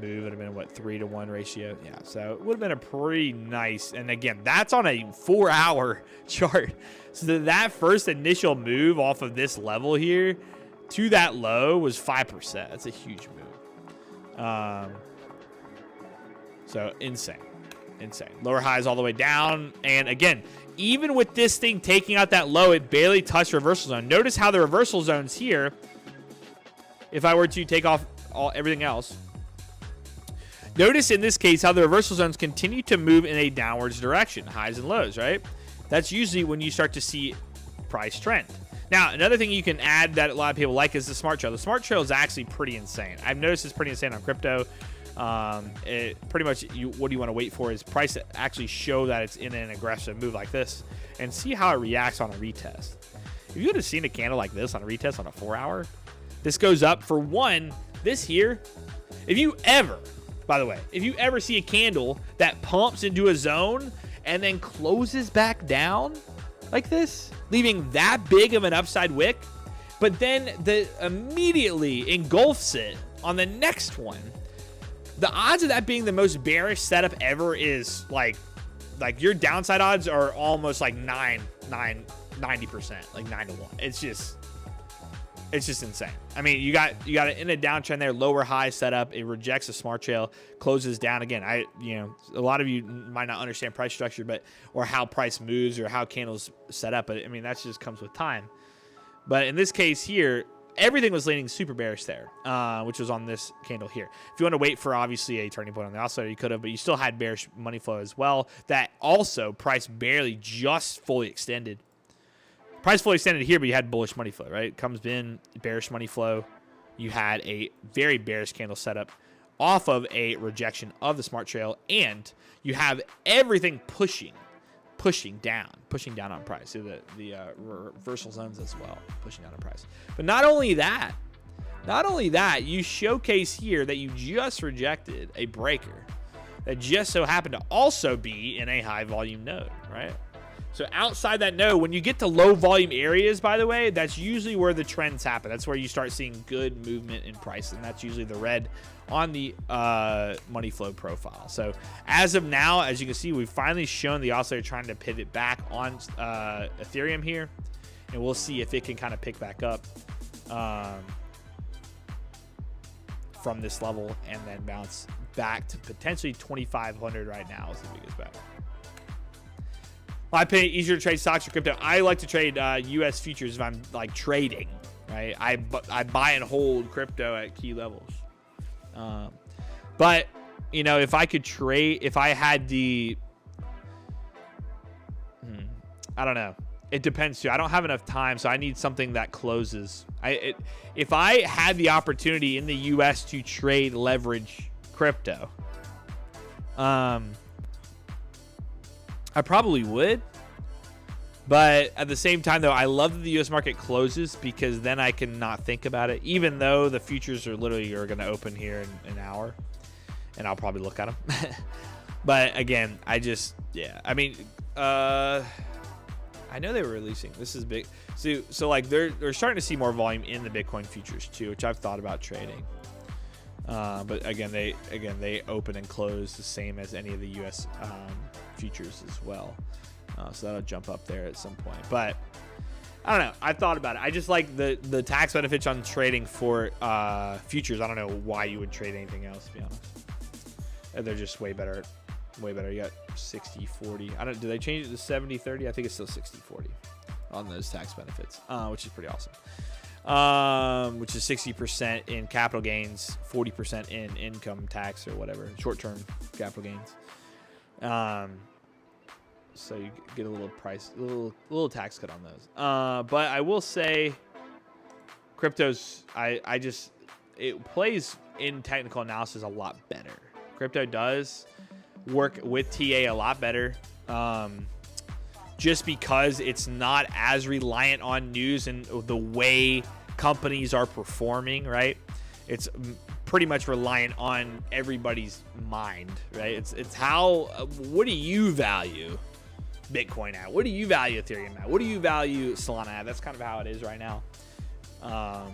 move. It would have been, what, 3-to-1 ratio? Yeah, so it would have been a pretty nice, and again, that's on a 4-hour chart. So that first initial move off of this level here to that low was 5%. That's a huge move. So insane. Lower highs all the way down. And again, even with this thing taking out that low, it barely touched reversal zone. Notice how the reversal zones here, if I were to take off everything else, notice in this case how the reversal zones continue to move in a downwards direction, highs and lows, right? That's usually when you start to see price trend. Now, another thing you can add that a lot of people like is the smart trail. The smart trail is actually pretty insane. I've noticed it's pretty insane on crypto. It pretty much what you want to wait for is price to actually show that it's in an aggressive move like this, and see how it reacts on a retest. If you would have seen a candle like this on a retest on a 4-hour, this goes up for one. This here, if you ever, by the way, if you ever see a candle that pumps into a zone and then closes back down like this, leaving that big of an upside wick, but then immediately engulfs it on the next one, the odds of that being the most bearish setup ever is like your downside odds are almost like 90%, like 9 to 1. It's just insane. I mean, you got it in a downtrend there, lower high setup. It rejects a smart trail, closes down again. A lot of you might not understand price structure, or how price moves or how candles set up. But I mean, that just comes with time. But in this case here, everything was leaning super bearish there, which was on this candle here. If you want to wait for obviously a turning point on the oscillator, you could have, but you still had bearish money flow as well. That also price barely just fully extended. Price fully extended here, but you had bullish money flow, right? Comes in, bearish money flow. You had a very bearish candle setup off of a rejection of the smart trail, and you have everything pushing down on price. So the reversal zones as well, pushing down on price. But not only that, you showcase here that you just rejected a breaker that just so happened to also be in a high volume node, right? So outside that node, when you get to low volume areas, by the way, that's usually where the trends happen. That's where you start seeing good movement in price, and that's usually the red on the money flow profile. So as of now, as you can see, we've finally shown the oscillator trying to pivot back on Ethereum here, and we'll see if it can kind of pick back up from this level and then bounce back to potentially 2,500 right now is the biggest bet. I pay easier to trade stocks or crypto. I like to trade U.S. futures if I'm like trading, right? I buy and hold crypto at key levels. But if I could trade, if I had the, I don't know. It depends too. I don't have enough time, so I need something that closes. If I had the opportunity in the U.S. to trade leverage crypto, I probably would, but at the same time, though, I love that the U.S. market closes because then I can not think about it, even though the futures are literally going to open here in an hour, and I'll probably look at them. But again, I know they were releasing. This is big. So like they're starting to see more volume in the Bitcoin futures too, which I've thought about trading. But again, they open and close the same as any of the U.S. Futures as well, so that'll jump up there at some point. But I don't know. I thought about it. I just like the tax benefits on trading for futures. I don't know why you would trade anything else, to be honest. They're just way better. You got 60-40. I don't. Do they change it to 70-30? I think it's still 60-40 on those tax benefits, which is pretty awesome. Which is 60% in capital gains, 40% in income tax or whatever, short-term capital gains. So you get a little tax cut on those. But I will say, cryptos, it plays in technical analysis a lot better. Crypto does work with TA a lot better. Just because it's not as reliant on news and the way companies are performing, right? It's pretty much reliant on everybody's mind, right? It's how, what do you value Bitcoin at? What do you value Ethereum at? What do you value Solana at? That's kind of how it is right now. And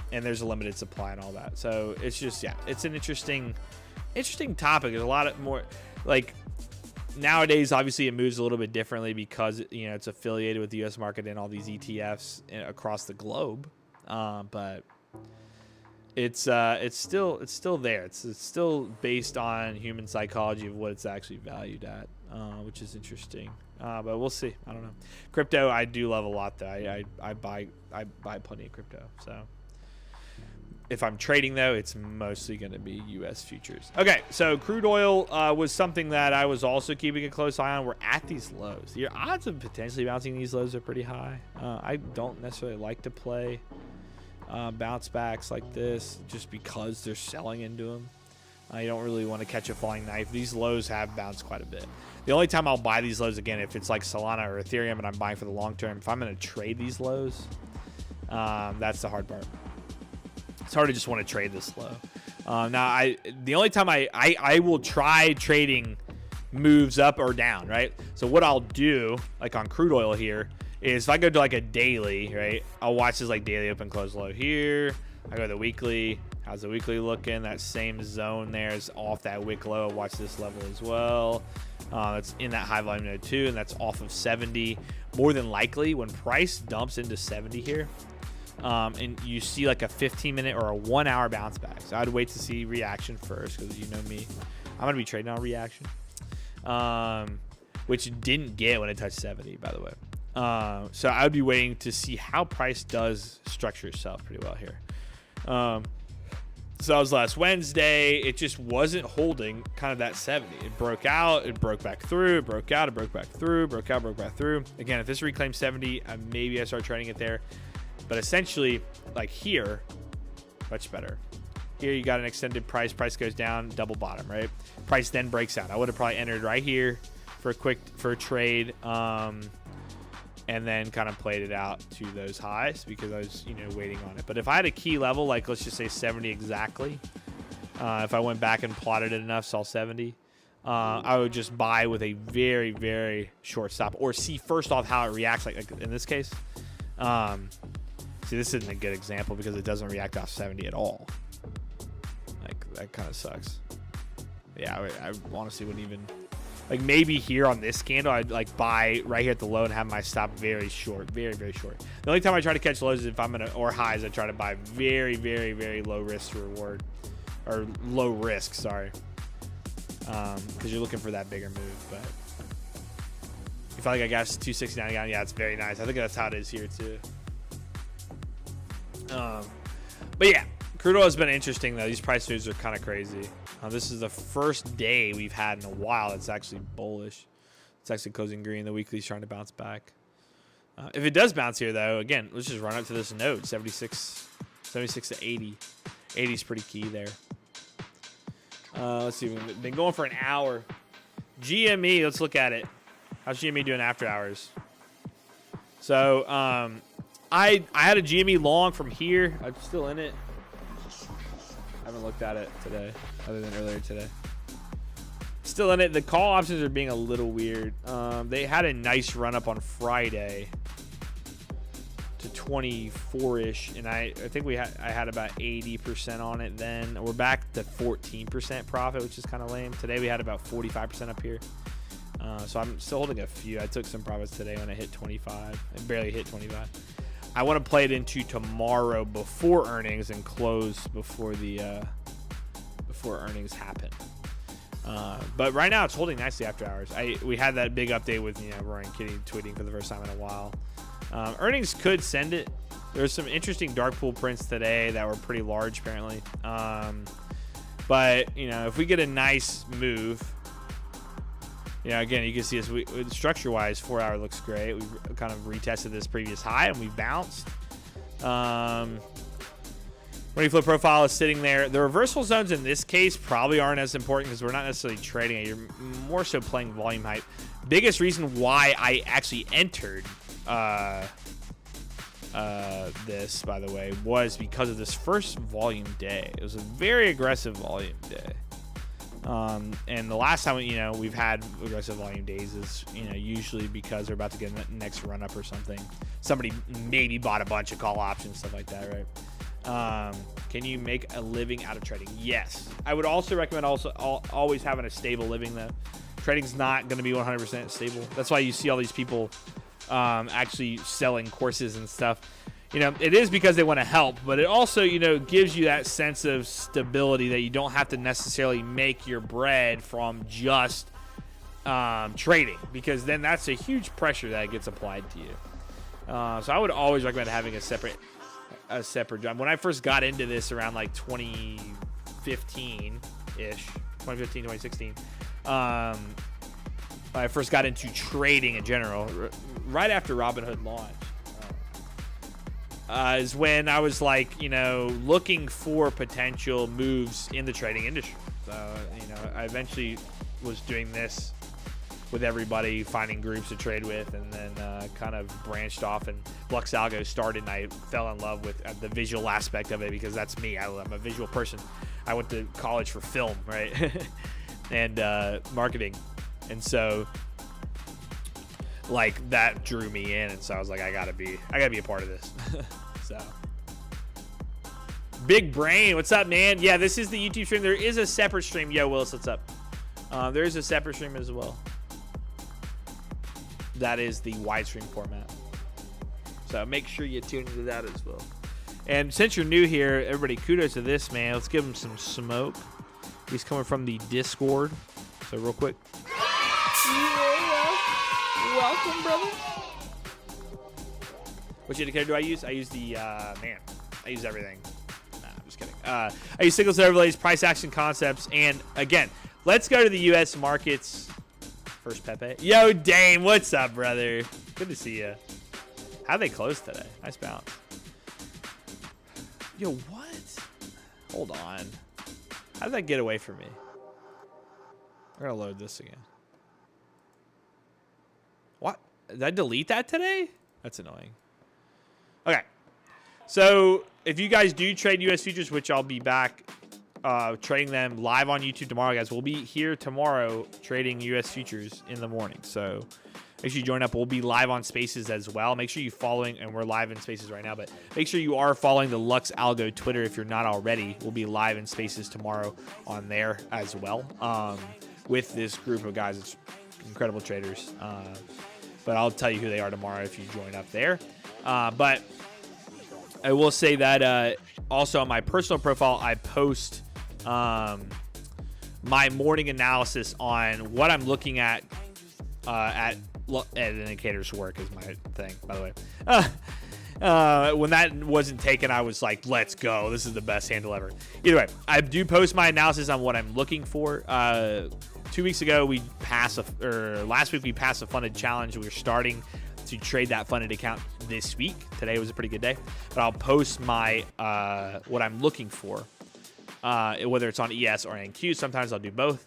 there's a limited supply and all that. So it's just, it's an interesting topic. There's a lot of more, like, nowadays, obviously, it moves a little bit differently because it's affiliated with the U.S. market and all these ETFs across the globe. But it's still there. It's still based on human psychology of what it's actually valued at, which is interesting. But we'll see. I don't know. Crypto, I do love a lot though. I buy plenty of crypto. So if I'm trading though, it's mostly going to be U.S. futures. Okay, so crude oil was something that I was also keeping a close eye on. We're at these lows. Your odds of potentially bouncing these lows are pretty high. I don't necessarily like to play bounce backs like this just because they're selling into them. You don't really want to catch a falling knife. These lows have bounced quite a bit. The only time I'll buy these lows again, if it's like Solana or Ethereum and I'm buying for the long term, if I'm going to trade these lows, that's the hard part. It's hard to just want to trade this low. Now, the only time I will try trading moves up or down, right? So what I'll do, like on crude oil here, is if I go to like a daily, right, I'll watch this like daily open close low here. I go to the weekly. How's the weekly looking? That same zone there is off that wick low. Watch this level as well. It's in that high volume node too, and that's off of 70. More than likely, when price dumps into 70 here, and you see like a 15-minute or a 1 hour bounce back. So I'd wait to see reaction first, because you know me, I'm gonna be trading on reaction, which didn't get when it touched 70, by the way. So I would be waiting to see how price does structure itself pretty well here. So that was last Wednesday. It just wasn't holding kind of that 70. It broke out, it broke back through, it broke out, it broke back through, broke out, broke back through. Again, if this reclaims 70, maybe I start trading it there. But essentially, like here, much better. Here you got an extended price goes down, double bottom, right? Price then breaks out. I would have probably entered right here for a trade. And then kind of played it out to those highs because I was, waiting on it. But if I had a key level, like let's just say 70 exactly, if I went back and plotted it enough, saw 70, I would just buy with a very, very short stop, or see first off how it reacts, like in this case. See, this isn't a good example because it doesn't react off 70 at all. Like, that kind of sucks. Yeah, I honestly wouldn't even... Like maybe here on this candle, I'd like buy right here at the low and have my stop very short, very, very short. The only time I try to catch lows is if I'm or highs, I try to buy very, very, very low risk to reward, or low risk, sorry. Because you're looking for that bigger move. But you feel like I got 269 again. Yeah, it's very nice. I think that's how it is here too. But yeah, crude oil has been interesting though. These price moves are kind of crazy. This is the first day we've had in a while that's actually bullish. It's actually closing green. The weekly's trying to bounce back. If it does bounce here, though, again, let's just run up to this node, 76 to 80. 80 is pretty key there. Let's see. We've been going for an hour. GME, let's look at it. How's GME doing after hours? So I had a GME long from here. I'm still in it. I haven't looked at it today, other than earlier today. Still in it. The call options are being a little weird. They had a nice run up on Friday to 24-ish, and I think I had about 80% on it then. We're back to 14% profit, which is kind of lame. Today we had about 45% up here. So I'm still holding a few. I took some profits today when I hit 25. I barely hit 25. I want to play it into tomorrow before earnings and close before before earnings happen. But right now it's holding nicely after hours. We had that big update with Roaring Kitty tweeting for the first time in a while. Earnings could send it. There's some interesting dark pool prints today that were pretty large apparently. But if we get a nice move. Again, you can see us structure-wise, 4 hour looks great. We've kind of retested this previous high, and we bounced. Ready flow profile is sitting there. The reversal zones in this case probably aren't as important because we're not necessarily trading it. You're more so playing volume hype. Biggest reason why I actually entered this, by the way, was because of this first volume day. It was a very aggressive volume day. And the last time we've had aggressive volume days is usually because they're about to get the next run up or something. Somebody maybe bought a bunch of call options, stuff like that, right? Can you make a living out of trading? Yes. I would also recommend always having a stable living though. Trading's not going to be 100% stable. That's why you see all these people actually selling courses and stuff. It is because they want to help, but it also, gives you that sense of stability that you don't have to necessarily make your bread from just trading, because then that's a huge pressure that gets applied to you. So I would always recommend having a separate job. When I first got into this around like 2015-ish, 2015, 2016, when I first got into trading in general, right after Robinhood launched. is when I was like, you know, looking for potential moves in the trading industry. So, you know, I eventually was doing this with everybody, finding groups to trade with, and then kind of branched off, and Lux Algo started, and I fell in love with the visual aspect of it because that's me. I'm a visual person. I went to college for film, right? And marketing. And so like that drew me in, and so I was like, I gotta be a part of this. So Big Brain, what's up, man? Yeah, this is the YouTube stream. There is a separate stream. Yo, Willis, what's up? There is a separate stream as well. That is the widestream format. So make sure you tune into that as well. And since you're new here, everybody, kudos to this man. Let's give him some smoke. He's coming from the Discord. So real quick. Yeah. Welcome, brother. Which indicator do I use? I use the, man, I use everything. Nah, I'm just kidding. I use signals overlays, price action concepts, and again, let's go to the U.S. markets. First Pepe. Yo, Dame, what's up, brother? Good to see you. How'd they close today? Nice bounce. Yo, what? Hold on. How did that get away from me? We're gonna load this again. What? Did I delete that today? That's annoying. Okay. So if you guys do trade US futures, which I'll be back trading them live on YouTube tomorrow, guys. We'll be here tomorrow trading US futures in the morning. So make sure you join up. We'll be live on Spaces as well. Make sure you following, and we're live in Spaces right now, but make sure you are following the Lux Algo Twitter if you're not already. We'll be live in Spaces tomorrow on there as well with this group of guys. It's incredible traders. But I'll tell you who they are tomorrow if you join up there. But I will say that also on my personal profile, I post my morning analysis on what I'm looking at indicators work is my thing, by the way. When that wasn't taken, I was like, let's go. This is the best handle ever. Either way, I do post my analysis on what I'm looking for. 2 weeks ago, last week we passed a funded challenge. We were starting to trade that funded account this week. Today was a pretty good day, but I'll post my what I'm looking for, whether it's on ES or NQ. Sometimes I'll do both.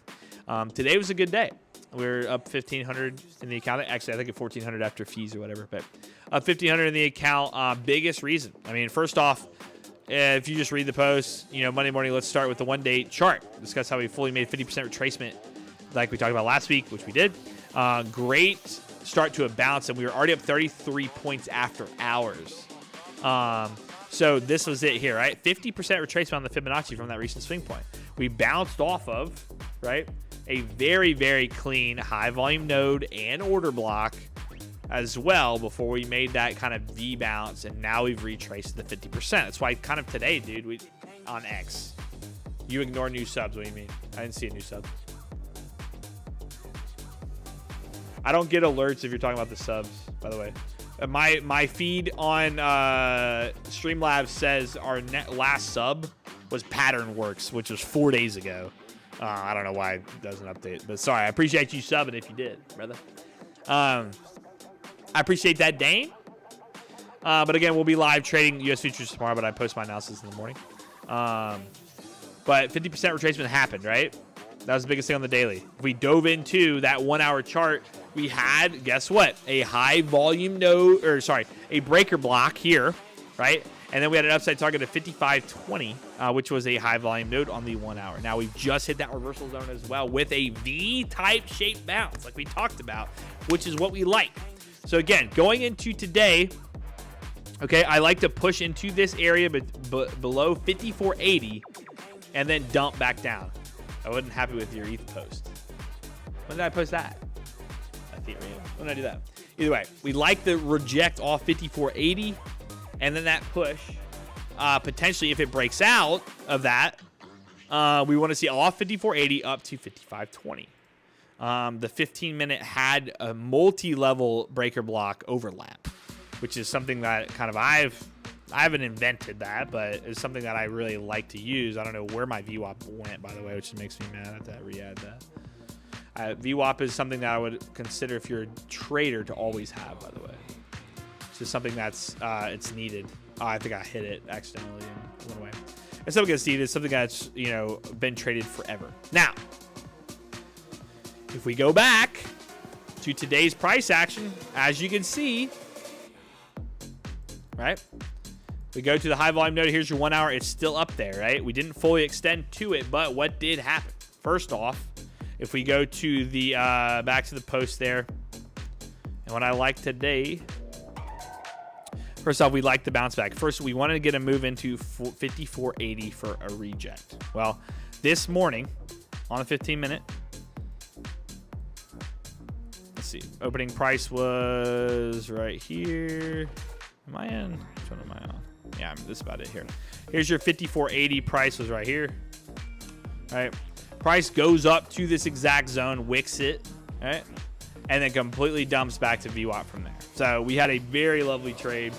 Today was a good day. We're up 1,500 in the account. Actually, I think at 1,400 after fees or whatever, but up 1,500 in the account. Biggest reason. I mean, first off, if you just read the post, you know, Monday morning, let's start with the one-day chart. Discuss how we fully made 50% retracement like we talked about last week, which we did. Great start to a bounce, and we were already up 33 points after hours. So this was it here, right? 50% retracement on the Fibonacci from that recent swing point. We bounced off of, right, a very, very clean high volume node and order block as well before we made that kind of V bounce, and now we've retraced the 50%. That's why kind of today, dude, we on X. You ignore new subs. What do you mean? I didn't see a new sub. I don't get alerts if you're talking about the subs, by the way. My feed on Streamlabs says our last sub was Pattern Works, which was 4 days ago. I don't know why it doesn't update, but sorry. I appreciate you subbing if you did, brother. I appreciate that, Dane. But again, we'll be live trading US futures tomorrow, but I post my analysis in the morning. But 50% retracement happened, right? That was the biggest thing on the daily. If we dove into that 1 hour chart, we had, guess what? A high volume node, or sorry, a breaker block here, right? And then we had an upside target of 55.20, which was a high volume node on the 1 hour. Now we've just hit that reversal zone as well with a V-type shape bounce, like we talked about, which is what we like. So again, going into today, okay, I like to push into this area below 54.80 and then dump back down. I wasn't happy with your ETH post. When did I post that? Ethereum. When did I do that? Either way, we like to reject off 54.80, and then that push, potentially if it breaks out of that, we want to see off 54.80 up to 55.20. The 15-minute had a multi-level breaker block overlap, which is something that kind of I haven't invented that, but it's something that I really like to use. I don't know where my VWAP went, by the way, which makes me mad. I have to re-add that. VWAP is something that I would consider if you're a trader to always have, by the way. It's just something that's it's needed Oh, I think I hit it accidentally and went away. And something see this, something that's, you know, been traded forever. Now, if we go back to today's price action, as you can see, right? We go to the high volume node. Here's your 1 hour. It's still up there, right? We didn't fully extend to it, but what did happen? First off, if we go to the back to the post there, and what I like today, first off, we like the bounce back. First, we wanted to get a move into 54.80 for a reject. Well, this morning on the 15-minute, let's see, opening price was right here. Am I in? Which one am I on? Yeah, this is about it here. Here's your 54.80 price was right here. All right. Price goes up to this exact zone, wicks it, right? And then completely dumps back to VWAP from there. So we had a very lovely trade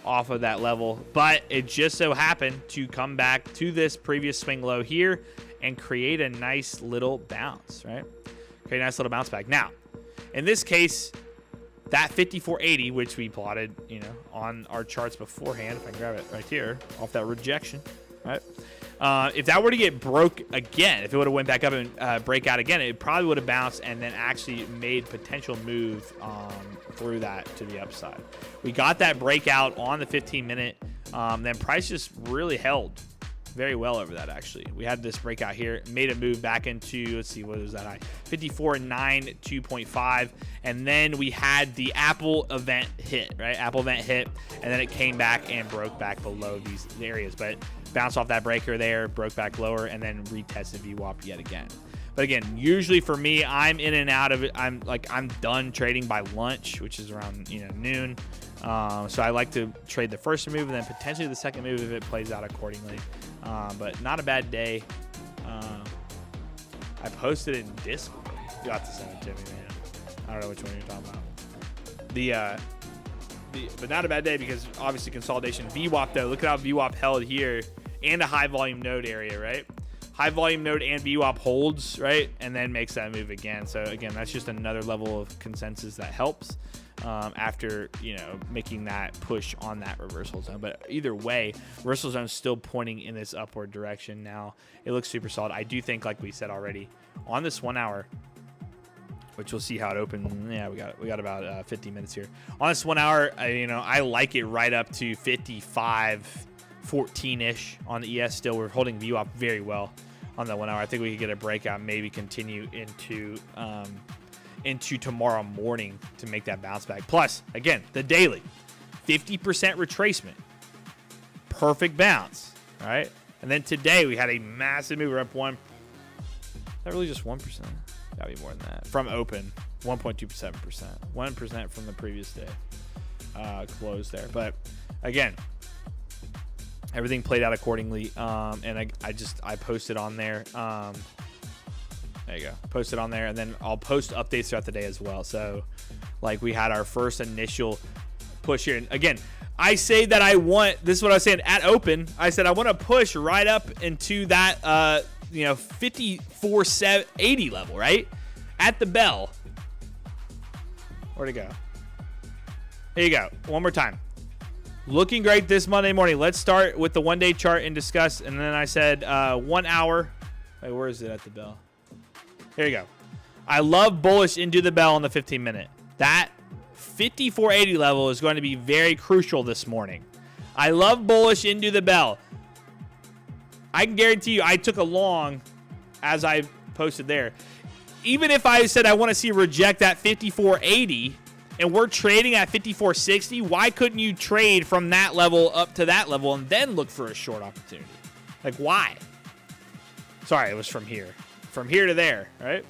off of that level, but it just so happened to come back to this previous swing low here and create a nice little bounce, right? Create a nice little bounce back. Now, in this case, that 54.80, which we plotted, you know, on our charts beforehand, if I can grab it right here, off that rejection, right? If that were to get broke again, if it would have went back up and break out again, it probably would have bounced and then actually made potential move through that to the upside. We got that breakout on the 15-minute. Then price just really held very well over that, actually. We had this breakout here, made a move back into, let's see, what was that high? 54.92.5. And then we had the Apple event hit, right? Apple event hit, and then it came back and broke back below these areas. But bounced off that breaker there, broke back lower, and then retested VWAP yet again. But again, usually for me, I'm in and out of it. I'm done trading by lunch, which is around, you know, noon. So I like to trade the first move and then potentially the second move if it plays out accordingly. But not a bad day. I posted it in Discord. You have to send it to me, man. I don't know which one you're talking about. But not a bad day because obviously consolidation. VWAP though, look at how VWAP held here and a high volume node area, right? High volume node and VWAP holds, right? And then makes that move again. So again, that's just another level of consensus that helps after, you know, making that push on that reversal zone. But either way, reversal zone is still pointing in this upward direction. Now it looks super solid. I do think, like we said already, on this 1 hour, which we'll see how it opens. Yeah, we got about 50 minutes here. On this 1 hour, I like it right up to 55.14-ish on the ES. Still, we're holding VWAP very well on that 1 hour. I think we could get a breakout, maybe continue into tomorrow morning to make that bounce back. Plus, again, the daily, 50% retracement, perfect bounce, all right? And then today we had a massive move. We're up one. Is that really just 1%? Gotta be more than that. From open, 1.27%. 1% from the previous day close there. But again, everything played out accordingly. And I posted on there. There you go. Posted on there, and then I'll post updates throughout the day as well. So, like, we had our first initial push here. And again, I say that this is what I was saying at open. I said I want to push right up into that 54.80 level, right? At the bell. Where'd it go? Here you go. One more time. Looking great this Monday morning. Let's start with the one-day chart and discuss. And then I said 1 hour. Wait, where is it at the bell? Here you go. I love bullish into the bell on the 15-minute. That 54.80 level is going to be very crucial this morning. I love bullish into the bell. I can guarantee you I took a long as I posted there. Even if I said I want to see reject that 54.80 and we're trading at 54.60, why couldn't you trade from that level up to that level and then look for a short opportunity? Like, why? Sorry, it was from here. From here to there, right?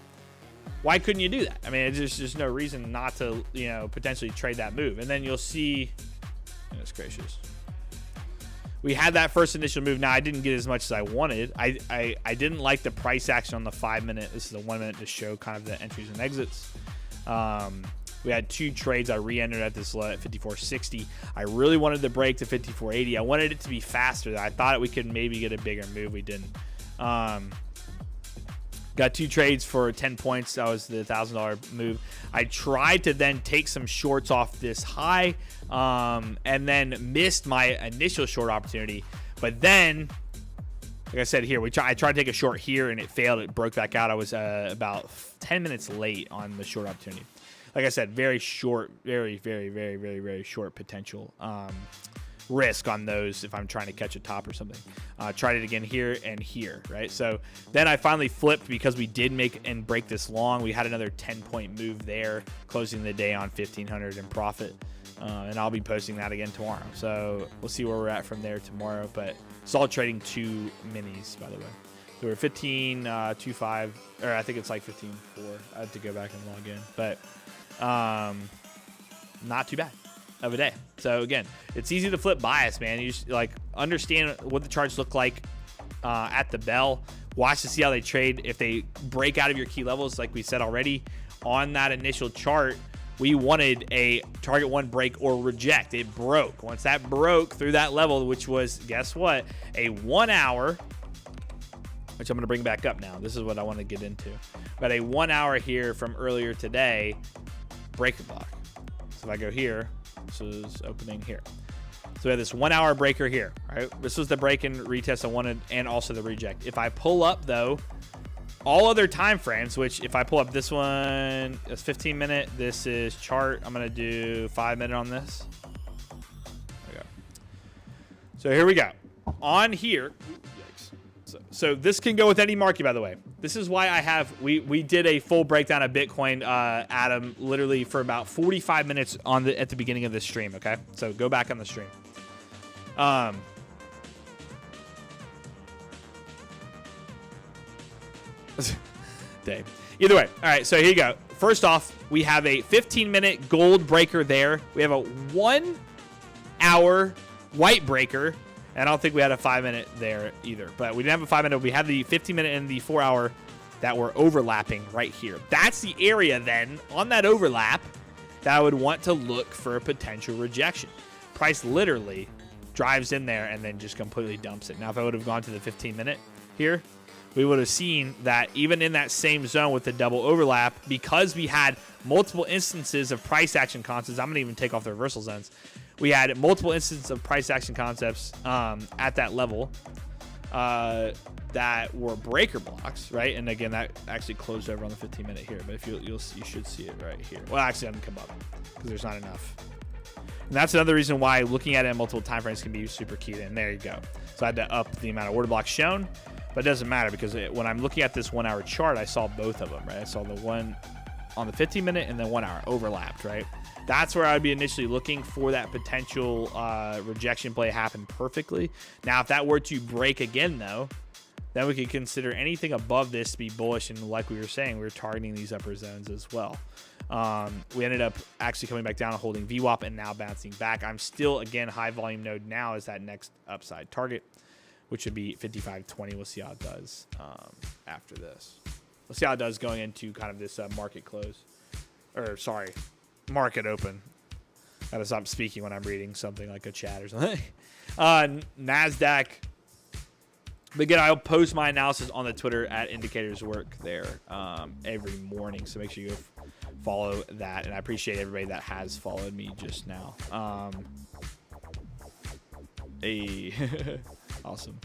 Why couldn't you do that? I mean, there's just no reason not to, potentially trade that move. And then you'll see, goodness gracious. We had that first initial move. Now, I didn't get as much as I wanted. I didn't like the price action on the 5-minute. This is a 1 minute to show kind of the entries and exits. We had two trades. I re-entered at this low at 54.60. I really wanted the break to 54.80. I wanted it to be faster. I thought we could maybe get a bigger move. We didn't. Got 2 trades for 10 points. That was the $1,000 move. I tried to then take some shorts off this high, and then missed my initial short opportunity. But then, like I said here, I tried to take a short here, and it failed. It broke back out. I was about 10 minutes late on the short opportunity. Like I said, very short, very, very, very, very, very short potential risk on those if I'm trying to catch a top or something. Tried it again here and here, right? So then I finally flipped because we did make and break this long. We had another 10-point move there, closing the day on 1,500 in profit. And I'll be posting that again tomorrow. So we'll see where we're at from there tomorrow. But it's all trading 2 minis, by the way. So we're 15.25, or I think it's like 15.4. I have to go back and log in. But not too bad of a day. So again, it's easy to flip bias, man. You just like understand what the charts look like at the bell. Watch to see how they trade. If they break out of your key levels, like we said already on that initial chart, we wanted a target 1 break or reject. It broke. Once that broke through that level, which was, guess what, a 1 hour, which I'm going to bring back up now. This is what I want to get into. But a 1 hour here from earlier today, breaker block. So if I go here, this is opening here. So we have this 1 hour breaker here, right? This was the break and retest I wanted, and also the reject. If I pull up though, all other time frames, which if I pull up this one, it's 15 minute. This is chart. I'm going to do 5 minute on this. There we go. So here we go. On here. So this can go with any market, by the way. This is why I have, we did a full breakdown of Bitcoin, Adam, literally for about 45 minutes at the beginning of this stream, okay? So go back on the stream. Day. Either way. All right, so here you go. First off, we have a 15-minute gold breaker there. We have a 1 hour white breaker. And I don't think we had a 5 minute there either. But we didn't have a 5 minute. We had the 15 minute and the 4 hour that were overlapping right here. That's the area then on that overlap that I would want to look for a potential rejection. Price literally drives in there and then just completely dumps it. Now, if I would have gone to the 15 minute here, we would have seen that even in that same zone with the double overlap, because we had multiple instances of price action concepts, I'm going to even take off the reversal zones. We had multiple instances of price action concepts at that level that were breaker blocks, right? And again, that actually closed over on the 15 minute here, but if you should see it right here. Well, actually, it doesn't come up because there's not enough. And that's another reason why looking at it in multiple time frames can be super key. And there you go. So I had to up the amount of order blocks shown, but it doesn't matter because when I'm looking at this 1 hour chart, I saw both of them, right? I saw the one on the 15 minute and then 1 hour overlapped, right? That's where I'd be initially looking for that potential rejection play happen perfectly. Now, if that were to break again, though, then we could consider anything above this to be bullish. And like we were saying, we were targeting these upper zones as well. We ended up actually coming back down and holding VWAP and now bouncing back. I'm still, again, high volume node now is that next upside target, which would be 55.20. We'll see how it does after this. We'll see how it does going into kind of this market close. Or, sorry, market open. Gotta stop speaking when I'm reading something like a chat or something. NASDAQ. But again, I'll post my analysis on the Twitter at Indicators Work there every morning. So make sure you go follow that. And I appreciate everybody that has followed me just now. Awesome.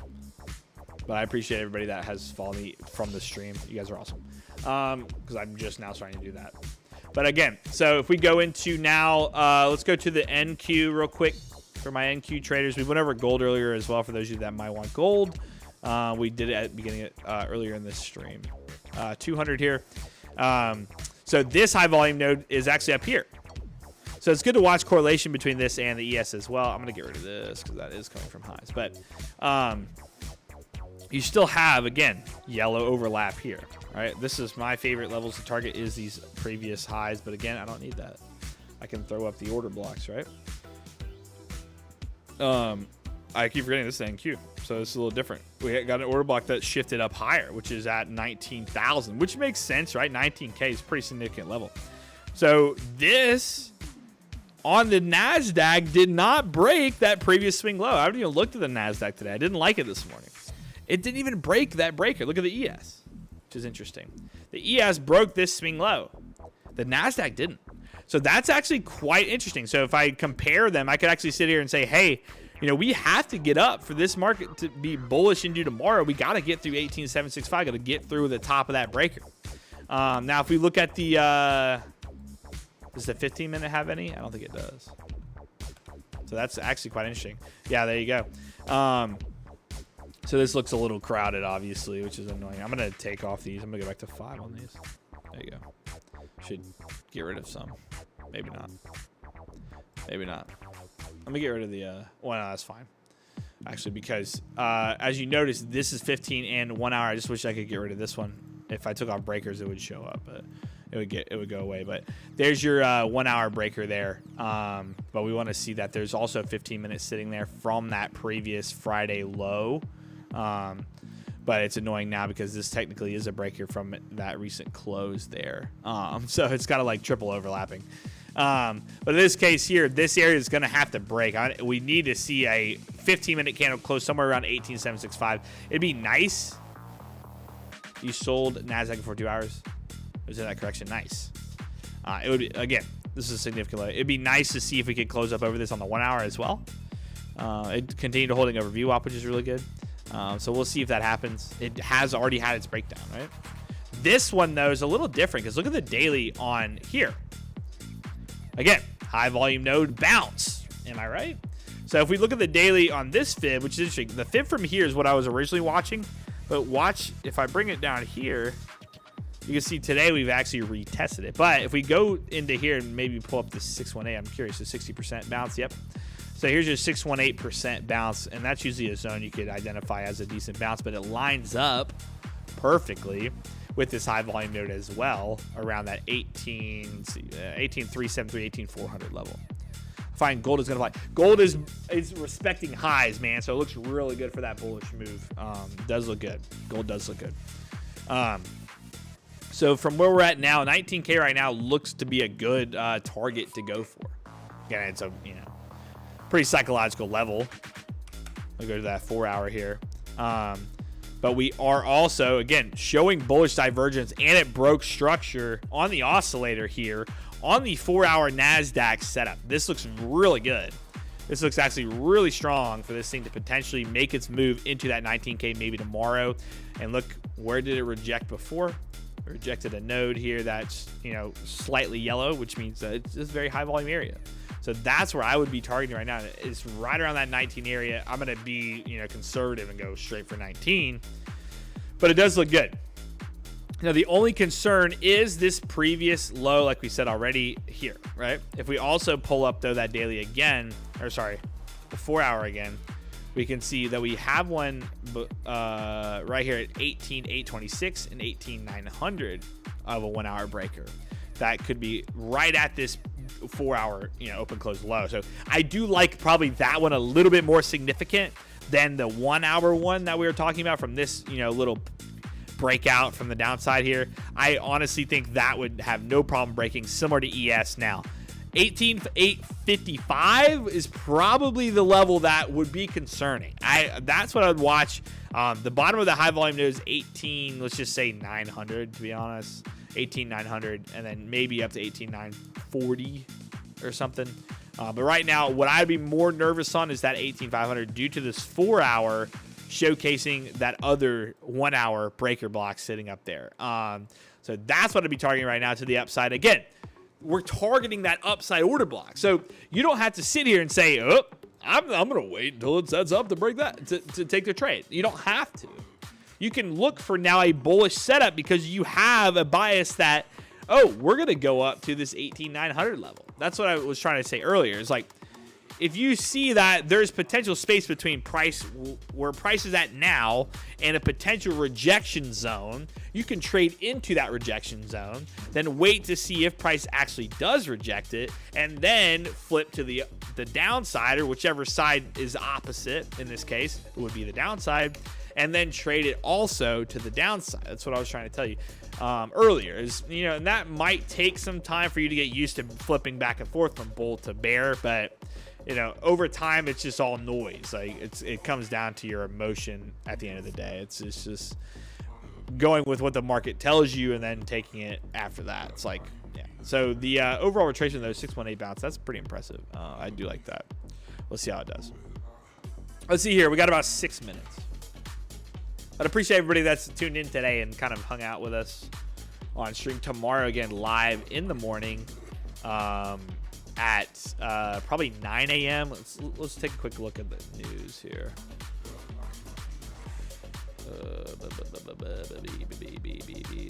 But I appreciate everybody that has followed me from the stream. You guys are awesome. Because I'm just now starting to do that. But again, so if we go into now, let's go to the NQ real quick for my NQ traders. We went over gold earlier as well for those of you that might want gold. We did it at the beginning earlier in this stream. 200 here. So this high volume node is actually up here. So it's good to watch correlation between this and the ES as well. I'm going to get rid of this because that is coming from highs. But you still have, again, yellow overlap here. Right? This is my favorite levels to target is these previous highs. But again, I don't need that. I can throw up the order blocks, right? I keep forgetting this is NQ. So this is a little different. We got an order block that shifted up higher, which is at 19,000, which makes sense, right? 19K is a pretty significant level. So this on the NASDAQ did not break that previous swing low. I haven't even looked at the NASDAQ today. I didn't like it this morning. It didn't even break that breaker. Look at the ES. which is interesting. The ES broke this swing low. The NASDAQ didn't. So that's actually quite interesting. So if I compare them, I could actually sit here and say, hey, you know, we have to get up for this market to be bullish into tomorrow. We got to get through 18,765. Got to get through the top of that breaker. Now, if we look at the, does the 15-minute have any? I don't think it does. So that's actually quite interesting. Yeah, there you go. So this looks a little crowded, obviously, which is annoying. I'm going to take off these. I'm going to go back to 5 on these. There you go. Should get rid of some. Maybe not. Maybe not. Let me get rid of the, well, no, that's fine. Actually, because as you notice, this is 15 and 1 hour. I just wish I could get rid of this one. If I took off breakers, it would show up, but it would go away. But there's your 1 hour breaker there. But we want to see that there's also 15 minutes sitting there from that previous Friday low. But it's annoying now because this technically is a breaker from that recent close there. So it's kind of like triple overlapping. But in this case here, this area is going to have to break. We need to see a 15-minute candle close somewhere around 18,765. It'd be nice. You sold NASDAQ for 2 hours. Was that correction? Nice. It would be, again, this is a significant low. It'd be nice to see if we could close up over this on the 1 hour as well. It continued holding over VWAP, which is really good. So we'll see if that happens. It has already had its breakdown, right? This one, though, is a little different because look at the daily on here. Again, high volume node bounce. Am I right? So if we look at the daily on this fib, which is interesting, the fib from here is what I was originally watching. But watch, if I bring it down here, you can see today we've actually retested it. But if we go into here and maybe pull up the 618, I'm curious, the 60% bounce. Yep. So here's your 618% bounce, and that's usually a zone you could identify as a decent bounce, but it lines up perfectly with this high volume node as well around that 18,373, 18,400 level. Fine, gold is going to fly. Gold is respecting highs, man, so it looks really good for that bullish move. Does look good. Gold does look good. So from where we're at now, 19K right now looks to be a good target to go for. Again, it's a, you know, pretty psychological level. I'll go to that 4 hour here. But we are also, again, showing bullish divergence, and it broke structure on the oscillator here on the 4 hour NASDAQ setup. This looks really good. This looks actually really strong for this thing to potentially make its move into that 19K maybe tomorrow. And look, where did it reject before? It rejected a node here that's, you know, slightly yellow, which means that it's a very high volume area. So that's where I would be targeting right now. It's right around that 19 area. I'm going to be, you know, conservative and go straight for 19. But it does look good. Now, the only concern is this previous low, like we said already here, right? If we also pull up, though, that daily again, or sorry, the 4 hour again, we can see that we have one right here at 18,826 and 18,900 of a 1 hour breaker. That could be right at this 4 hour, you know, open close low. So I do like probably that one a little bit more significant than the 1 hour one that we were talking about from this, you know, little breakout from the downside here. I honestly think that would have no problem breaking, similar to ES now. 18,855 is probably the level that would be concerning. That's what I'd watch. The bottom of the high volume node is 18, let's just say 900 to be honest. 18,900, and then maybe up to 18,940 or something. But right now, what I'd be more nervous on is that 18,500 due to this 4 hour showcasing that other 1 hour breaker block sitting up there. So that's what I'd be targeting right now to the upside. Again, we're targeting that upside order block. So you don't have to sit here and say, oh, I'm going to wait until it sets up to break that, to take the trade. You don't have to. You can look for now a bullish setup because you have a bias that, oh, we're going to go up to this 18,900 level. That's what I was trying to say earlier. It's like, if you see that there's potential space between price, where price is at now, and a potential rejection zone, you can trade into that rejection zone, then wait to see if price actually does reject it, and then flip to the downside, or whichever side is opposite. In this case, it would be the downside, and then trade it also to the downside. That's what I was trying to tell you earlier. Is, you know, and that might take some time for you to get used to flipping back and forth from bull to bear, but you know, over time, it's just all noise. Like it comes down to your emotion at the end of the day. It's just going with what the market tells you and then taking it after that. It's like, yeah. So the overall retracement though, 618 bounce. That's pretty impressive. I do like that. Let's see how it does. Let's see here. We got about 6 minutes. I'd appreciate everybody that's tuned in today and kind of hung out with us on stream. Tomorrow again, live in the morning at probably 9 a.m. Let's take a quick look at the news here.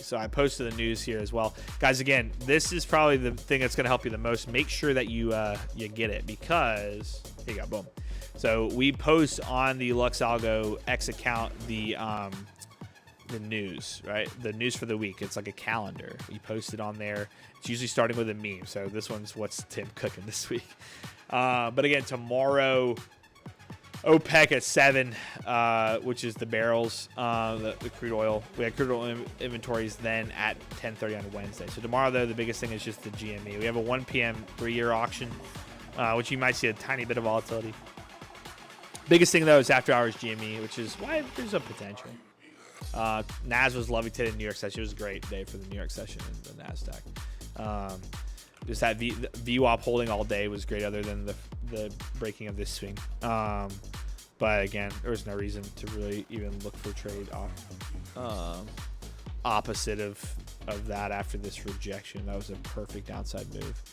So I posted the news here as well, guys. Again, this is probably the thing that's going to help you the most. Make sure that you get it, because here you go, boom. So we post on the Lux Algo X account the news, right? The news for the week. It's like a calendar. We post it on there. It's usually starting with a meme. So this one's what's Tim cooking this week. But again, tomorrow, OPEC at 7, which is the barrels, the crude oil. We had crude oil inventories then at 10:30 on Wednesday. So tomorrow, though, the biggest thing is just the GME. We have a 1 p.m. 3-year auction, which you might see a tiny bit of volatility. Biggest thing, though, is after hours GME, which is why there's a potential. NAS was Lovington in New York session. It was a great day for the New York session and the NASDAQ. Just that VWAP holding all day was great, other than the breaking of this swing. But again, there was no reason to really even look for trade opposite of that after this rejection. That was a perfect downside move.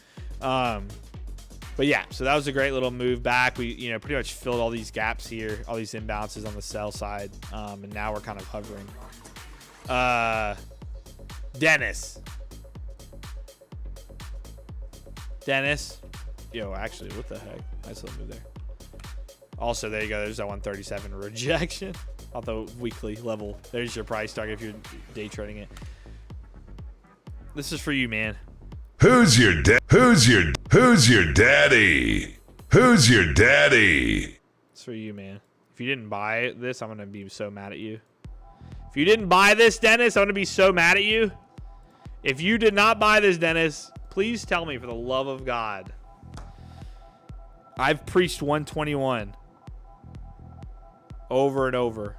But yeah, so that was a great little move back. We pretty much filled all these gaps here, all these imbalances on the sell side, and now we're kind of hovering. Dennis, yo, actually, what the heck? Nice little move there. Also, there you go. There's that 137 rejection off the weekly level. There's your price target if you're day trading it. This is for you, man. Who's your daddy? Who's your daddy? It's for you, man. If you didn't buy this, I'm gonna be so mad at you. If you didn't buy this, Dennis, I'm gonna be so mad at you. If you did not buy this, Dennis, please tell me, for the love of God. I've preached 121 over and over.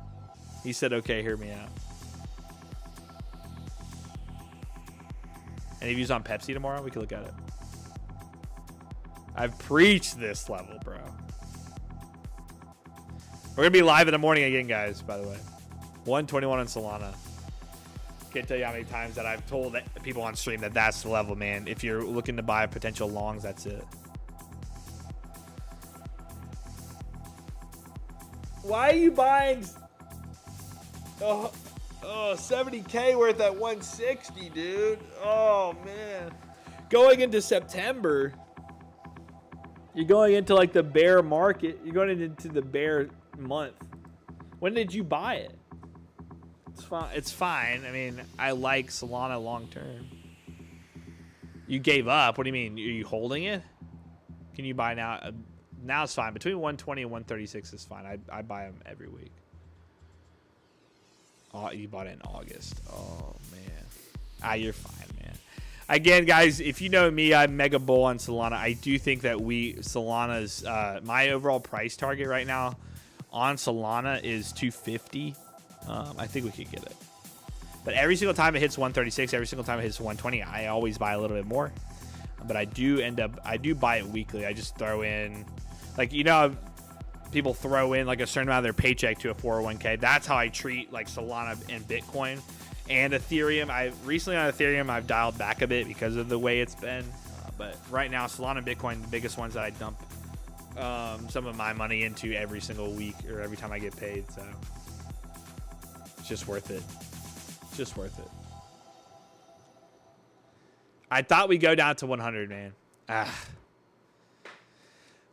He said, okay, hear me out. Any views on Pepsi tomorrow? We can look at it. I've preached this level, bro. We're going to be live in the morning again, guys, by the way. 121 on Solana. Can't tell you how many times that I've told people on stream that that's the level, man. If you're looking to buy potential longs, that's it. Why are you buying 70K worth at 160, dude? Oh, man. Going into September, you're going into like the bear market. You're going into the bear month. When did you buy it? It's fine. I mean, I like Solana long term. You gave up. What do you mean? Are you holding it? Can you buy now? Now it's fine. Between 120 and 136 is fine. I buy them every week. Oh, you bought it in August. Oh, man. You're fine, man. Again, guys, if you know me, I'm mega bull on Solana. I do think that Solana's, my overall price target right now on Solana is 250. I think we could get it. But every single time it hits 136, every single time it hits 120, I always buy a little bit more. But I do buy it weekly. I just throw in, like, people throw in like a certain amount of their paycheck to a 401k. That's how I treat like Solana and Bitcoin and Ethereum. Recently on Ethereum, I've dialed back a bit because of the way it's been. But right now, Solana and Bitcoin, the biggest ones that I dump some of my money into every single week or every time I get paid. So it's just worth it. Just worth it. I thought we'd go down to 100, man.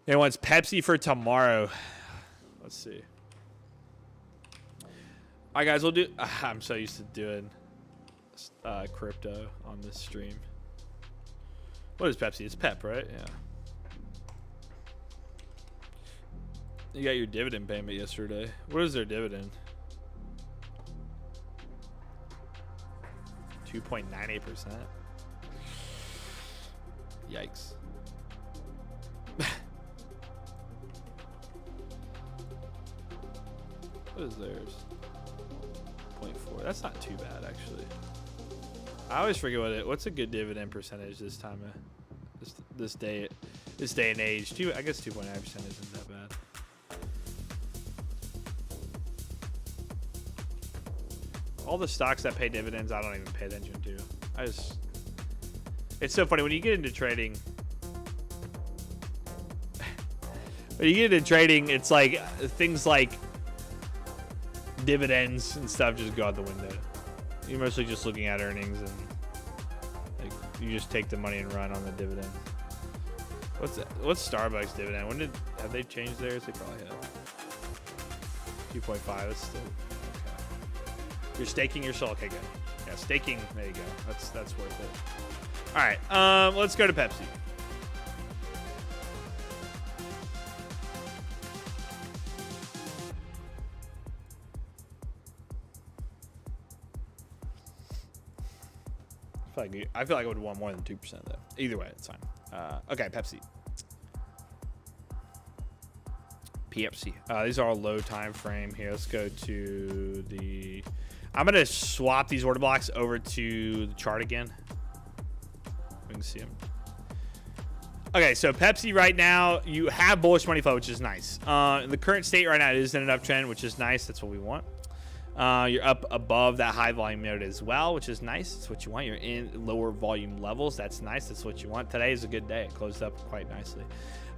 They want Pepsi for tomorrow. Let's see. All right, guys, we'll do. I'm so used to doing crypto on this stream. What is Pepsi? It's Pep, right? Yeah. You got your dividend payment yesterday. What is their dividend? 2.98%. Yikes. What is theirs? 2.4. That's not too bad, actually. I always forget what's a good dividend percentage this time of this day and age. I guess 2.9% isn't that bad. All the stocks that pay dividends, I don't even pay attention to. It's so funny when you get into trading. When you get into trading, it's like things like dividends and stuff just go out the window. You're mostly just looking at earnings, and like you just take the money and run on the dividend. What's Starbucks dividend? Have they changed theirs? They probably have. 2.5. That's still okay. You're staking your soul. Okay, good. Yeah, staking. There you go. That's worth it. All right. Let's go to Pepsi. I feel like I would want more than 2% though. Either way, it's fine. Okay, Pepsi. Pepsi. These are all low time frame here. Let's go to the. I'm gonna swap these order blocks over to the chart again. We can see them. Okay, so Pepsi right now, you have bullish money flow, which is nice. In the current state right now, it is in an uptrend, which is nice. That's what we want. You're up above that high volume node as well, which is nice. That's what you want. You're in lower volume levels. That's nice. That's what you want. Today is a good day. It closed up quite nicely.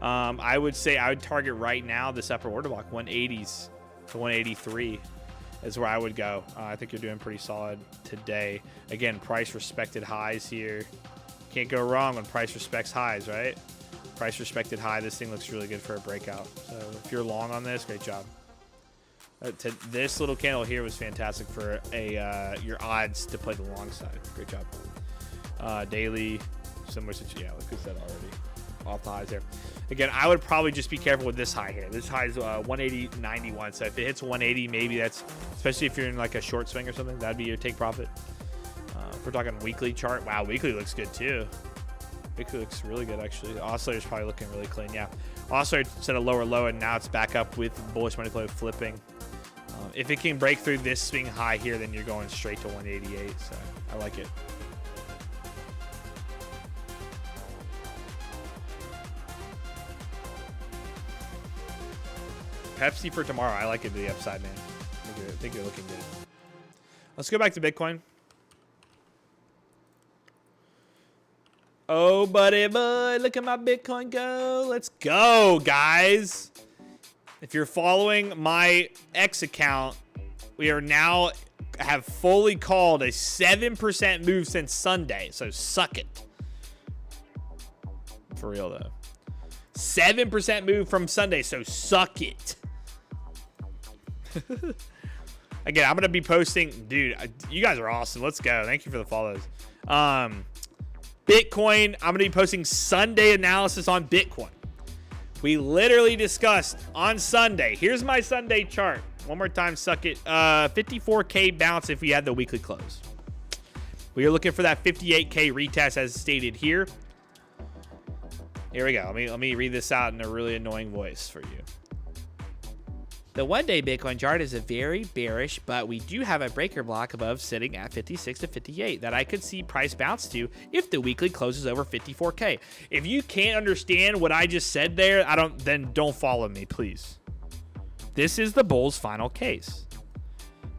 I would say I would target right now this upper order block, 180s to 183 is where I would go. I think you're doing pretty solid today. Again, price respected highs here. Can't go wrong when price respects highs, right? Price respected high. This thing looks really good for a breakout. So if you're long on this, great job. This little candle here was fantastic for your odds to play the long side. Great job. Daily, similar situation. Yeah, like I said already, off the highs there. Again, I would probably just be careful with this high here. This high is 180.91. So if it hits 180, maybe that's, especially if you're in like a short swing or something, that'd be your take profit. If we're talking weekly chart, wow, weekly looks good too. Weekly looks really good actually. Oscillator's probably looking really clean. Yeah, Oscillator set a lower low and now it's back up with bullish money flow flipping. If it can break through this swing high here, then you're going straight to 188. So I like it. Pepsi for tomorrow. I like it to the upside, man. I think you're looking good. Let's go back to Bitcoin. Oh, buddy boy, look at my Bitcoin go. Let's go, guys. If you're following my X account, we are now have fully called a 7% move since Sunday. So suck it. For real though. 7% move from Sunday. So suck it. Again, I'm going to be posting. Dude, you guys are awesome. Let's go. Thank you for the follows. Bitcoin. I'm going to be posting Sunday analysis on Bitcoin. We literally discussed on Sunday. Here's my Sunday chart. One more time, suck it. 54K bounce if we had the weekly close. We are looking for that 58K retest as stated here. Here we go. Let me read this out in a really annoying voice for you. The one-day Bitcoin chart is a very bearish, but we do have a breaker block above sitting at 56 to 58 that I could see price bounce to if the weekly closes over 54K. If you can't understand what I just said there, then don't follow me, please. This is the bull's final case.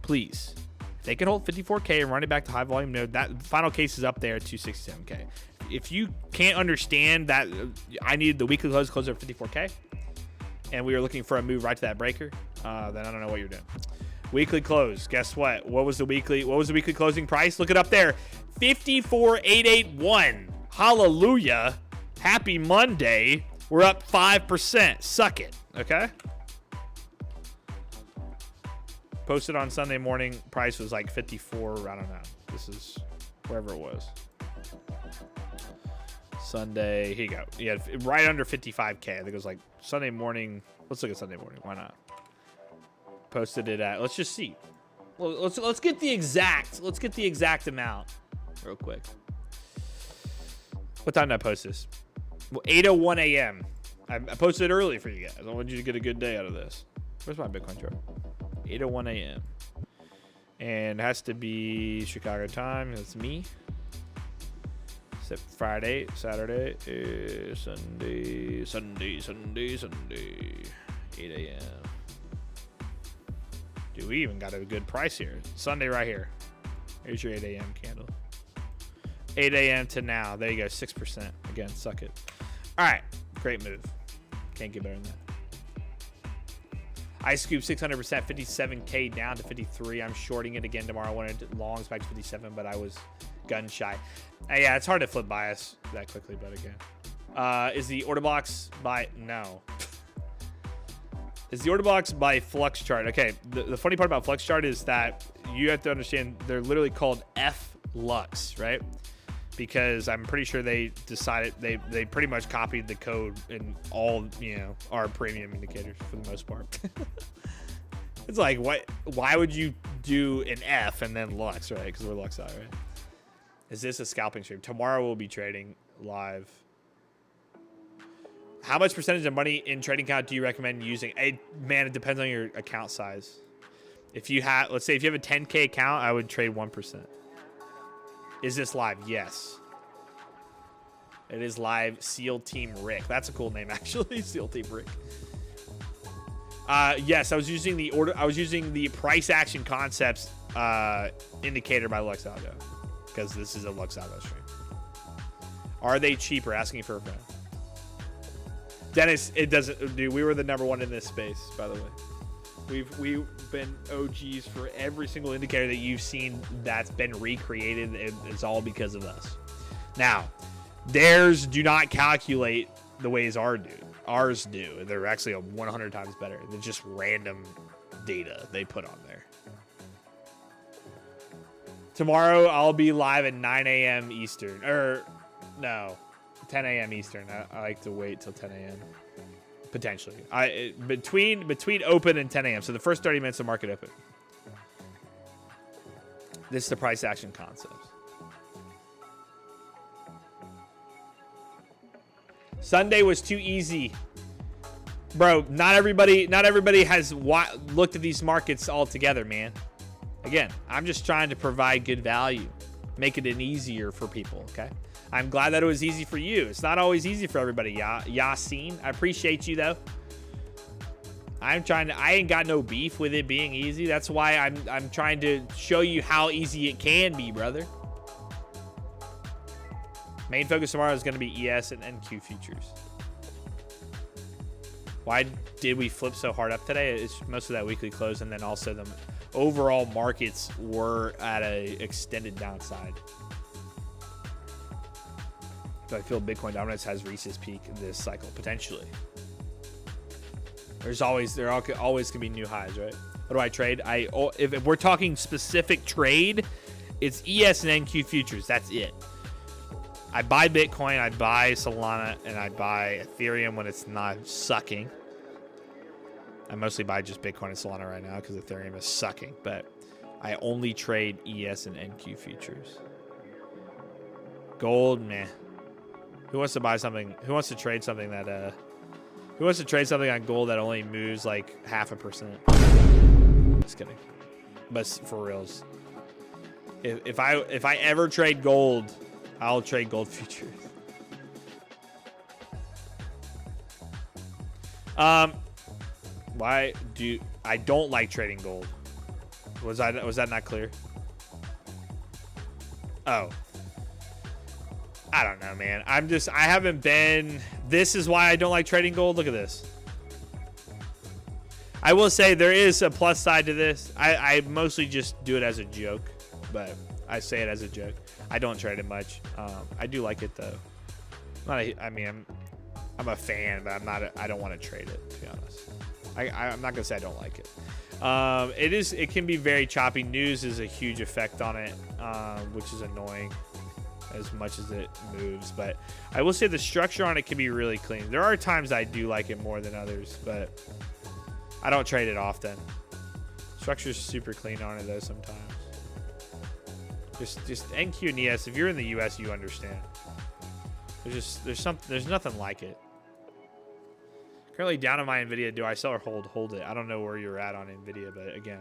Please. If they can hold 54K and run it back to high volume node, that final case is up there at 267K. If you can't understand that I need the weekly close over 54K, and we were looking for a move right to that breaker, then I don't know what you're doing. Weekly close. Guess what? What was the weekly closing price? Look it up there. 54,881. Hallelujah. Happy Monday. We're up 5%. Suck it. Okay? Posted on Sunday morning. Price was like 54. I don't know. This is wherever it was. Sunday. Here you go. Yeah, right under 55K. I think it was like Sunday morning. Let's look at Sunday morning. Why not? Posted it at. Let's just see. Well, let's get the exact. Let's get the exact amount, real quick. What time did I post this? Well, 8:01 a.m. I posted it early for you guys. I want you to get a good day out of this. Where's my Bitcoin chart? 8:01 a.m. And it has to be Chicago time. That's me. Except Friday, Saturday, Sunday. 8 a.m. Dude, we even got a good price here. Sunday right here. Here's your 8 a.m. candle. 8 a.m. to now. There you go. 6%. Again, suck it. All right. Great move. Can't get better than that. Ice Cube 600%, 57K down to 53. I'm shorting it again tomorrow. I wanted longs back to 57, but I was gun shy. Yeah, it's hard to flip bias that quickly, but again. Is the order box by... No. Is the order box by Flux chart? Okay, the funny part about Flux chart is that you have to understand they're literally called F Lux, right? Because I'm pretty sure they decided they pretty much copied the code in all, you know, our premium indicators for the most part. It's like, why would you do an F and then Lux, right? Because we're Lux out, right? Is this a scalping stream? Tomorrow we'll be trading live. How much percentage of money in trading account do you recommend using? Man, it depends on your account size. If you have, let's say if you have a 10K account, I would trade 1%. Is this live? Yes. It is live. SEAL Team Rick. That's a cool name, actually. SEAL Team Rick. Yes, I was using the order. I was using the price action concepts indicator by LuxAlgo because this is a LuxAlgo stream. Are they cheaper? Asking for a friend. Dennis, it doesn't. Dude, we were the #1 in this space, by the way. We've been OGs for every single indicator that you've seen that's been recreated. It's all because of us. Now, theirs do not calculate the ways ours do. They're actually 100 times better than just random data they put on there. Tomorrow, I'll be live at 9 a.m. Eastern. Or, no, 10 a.m. Eastern. I like to wait till 10 a.m. Potentially. Between open and 10 a.m. So the first 30 minutes of market open. This is the price action concepts. Sunday was too easy. Bro, not everybody has looked at these markets all together, man. Again, I'm just trying to provide good value. Make it easier for people, okay? I'm glad that it was easy for you. It's not always easy for everybody, Yassine. I appreciate you, though. I ain't got no beef with it being easy. That's why I'm trying to show you how easy it can be, brother. Main focus tomorrow is going to be ES and NQ futures. Why did we flip so hard up today? It's most of that weekly close, and then also the overall markets were at an extended downside. So I feel Bitcoin dominance has reached its peak this cycle, potentially. There always can be new highs, right? What do I trade? If we're talking specific trade, it's ES and NQ futures. That's it. I buy Bitcoin, I buy Solana, and I buy Ethereum when it's not sucking. I mostly buy just Bitcoin and Solana right now because Ethereum is sucking. But I only trade ES and NQ futures. Gold, meh. Who wants to buy something? Who wants to trade something that? Who wants to trade something on gold that only moves like 0.5%? Just kidding. But for reals, if I ever trade gold, I'll trade gold futures. Why do I don't like trading gold? Was that not clear? Oh. I don't know, man. I haven't been. This is why I don't like trading gold. Look at this. I will say there is a plus side to this. I mostly just do it as a joke, but I say it as a joke. I don't trade it much. I do like it though. I'm a fan, but I don't want to trade it, to be honest. I'm not gonna say I don't like it. It can be very choppy. News is a huge effect on it, which is annoying as much as it moves. But I will say the structure on it can be really clean. There are times I do like it more than others, but I don't trade it often. Structure's super clean on it though sometimes. Just NQ and ES. If you're in the US, you understand. There's nothing like it. Currently down on my Nvidia. Do I sell or hold? Hold it. I don't know where you're at on Nvidia, but again,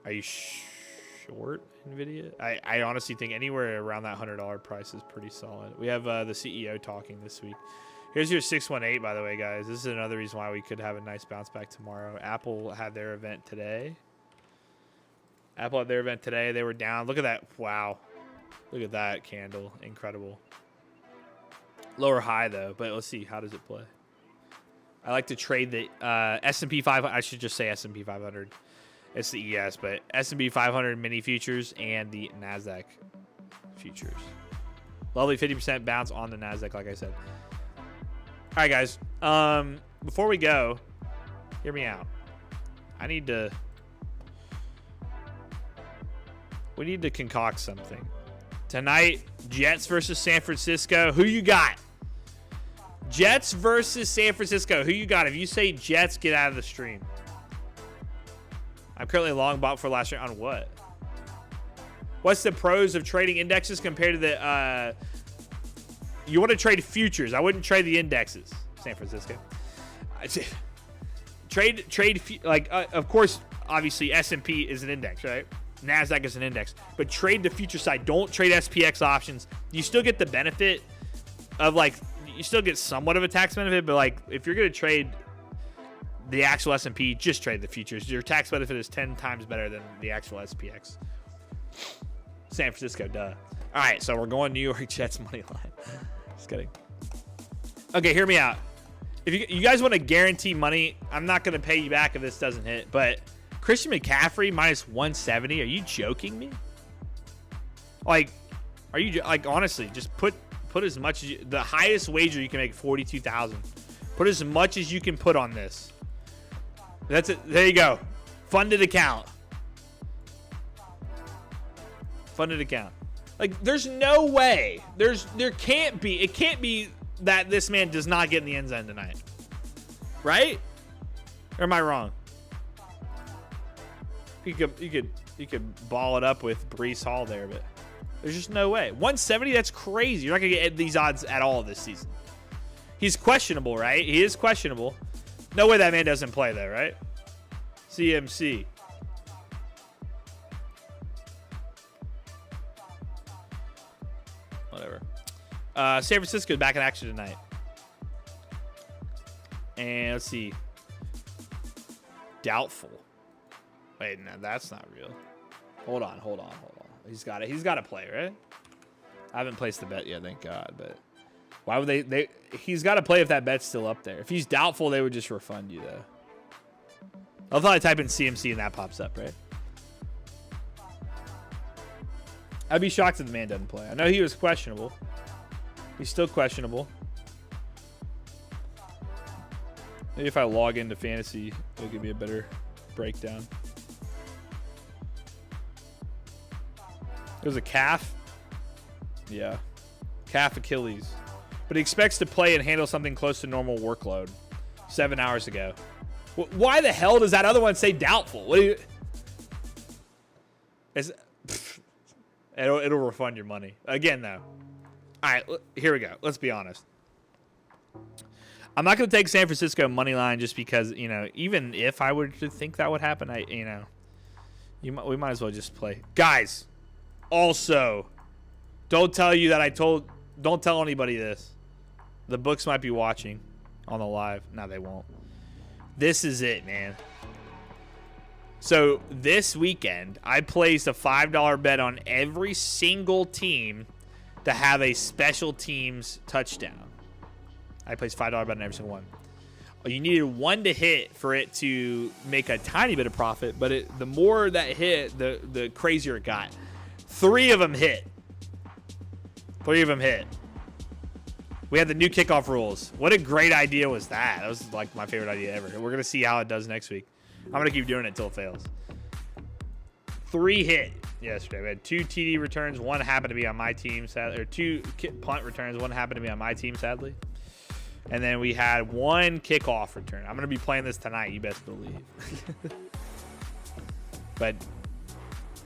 Are you short NVIDIA? I honestly think anywhere around that $100 price is pretty solid. We have the CEO talking this week. Here's your 618, by the way, guys. This is another reason why we could have a nice bounce back tomorrow. Apple had their event today. They were down. Look at that. Wow. Look at that candle. Incredible. Lower high, though. But let's see. How does it play? I like to trade the S&P 500. I should just say S&P 500. It's the ES, but S&P 500 mini futures and the NASDAQ futures. Lovely 50% bounce on the NASDAQ, like I said. All right, guys. Before we go, hear me out. We need to concoct something. Tonight, Jets versus San Francisco. Who you got? Jets versus San Francisco. Who you got? If you say Jets, get out of the stream. I'm currently long bought for last year on what? What's the pros of trading indexes compared to the... You want to trade futures. I wouldn't trade the indexes, San Francisco. Of course, obviously, S&P is an index, right? NASDAQ is an index. But trade the future side. Don't trade SPX options. You still get the benefit of, you still get somewhat of a tax benefit, but, if you're going to trade the actual S&P, just trade the futures. Your tax benefit is 10 times better than the actual SPX. San Francisco, duh. All right, so we're going New York Jets money line. Just kidding. Okay, hear me out. If you guys want to guarantee money, I'm not going to pay you back if this doesn't hit, but Christian McCaffrey minus 170, are you joking me? Are you honestly, just put as much as the highest wager you can make, 42,000. Put as much as you can put on this. That's it. There you go. Funded account. Funded account. There's no way. There can't be. It can't be that this man does not get in the end zone tonight. Right? Or am I wrong? You could ball it up with Breece Hall there, but there's just no way. 170, that's crazy. You're not going to get these odds at all this season. He's questionable, right? He is questionable. No way that man doesn't play, though, right? CMC. Whatever. San Francisco is back in action tonight. And let's see. Doubtful. Wait, no, that's not real. Hold on. He's got to play, right? I haven't placed the bet yet, thank God. But why would they? He's got to play if that bet's still up there. If he's doubtful, they would just refund you, though. I'll probably type in CMC and that pops up, right? I'd be shocked if the man doesn't play. I know he was questionable. He's still questionable. Maybe if I log into fantasy, it'll give me a better breakdown. It was a calf. Yeah. Calf Achilles. But he expects to play and handle something close to normal workload. 7 hours ago. Why the hell does that other one say doubtful? What do you... It'll refund your money. Again, though. All right, here we go. Let's be honest. I'm not going to take San Francisco money line just because, even if I were to think that would happen, we might as well just play. Guys, also, don't tell anybody this. The books might be watching on the live. No, they won't. This is it, man. So this weekend, I placed a $5 bet on every single team to have a special teams touchdown. I placed $5 bet on every single one. You needed one to hit for it to make a tiny bit of profit, but the more that hit, the crazier it got. 3 of them hit. 3 of them hit. We had the new kickoff rules. What a great idea was that? That was my favorite idea ever. We're going to see how it does next week. I'm going to keep doing it until it fails. 3 hit yesterday. We had 2 TD returns. 1 happened to be on my team, sadly. Or 2 punt returns. 1 happened to be on my team, sadly. And then we had 1 kickoff return. I'm going to be playing this tonight, you best believe. But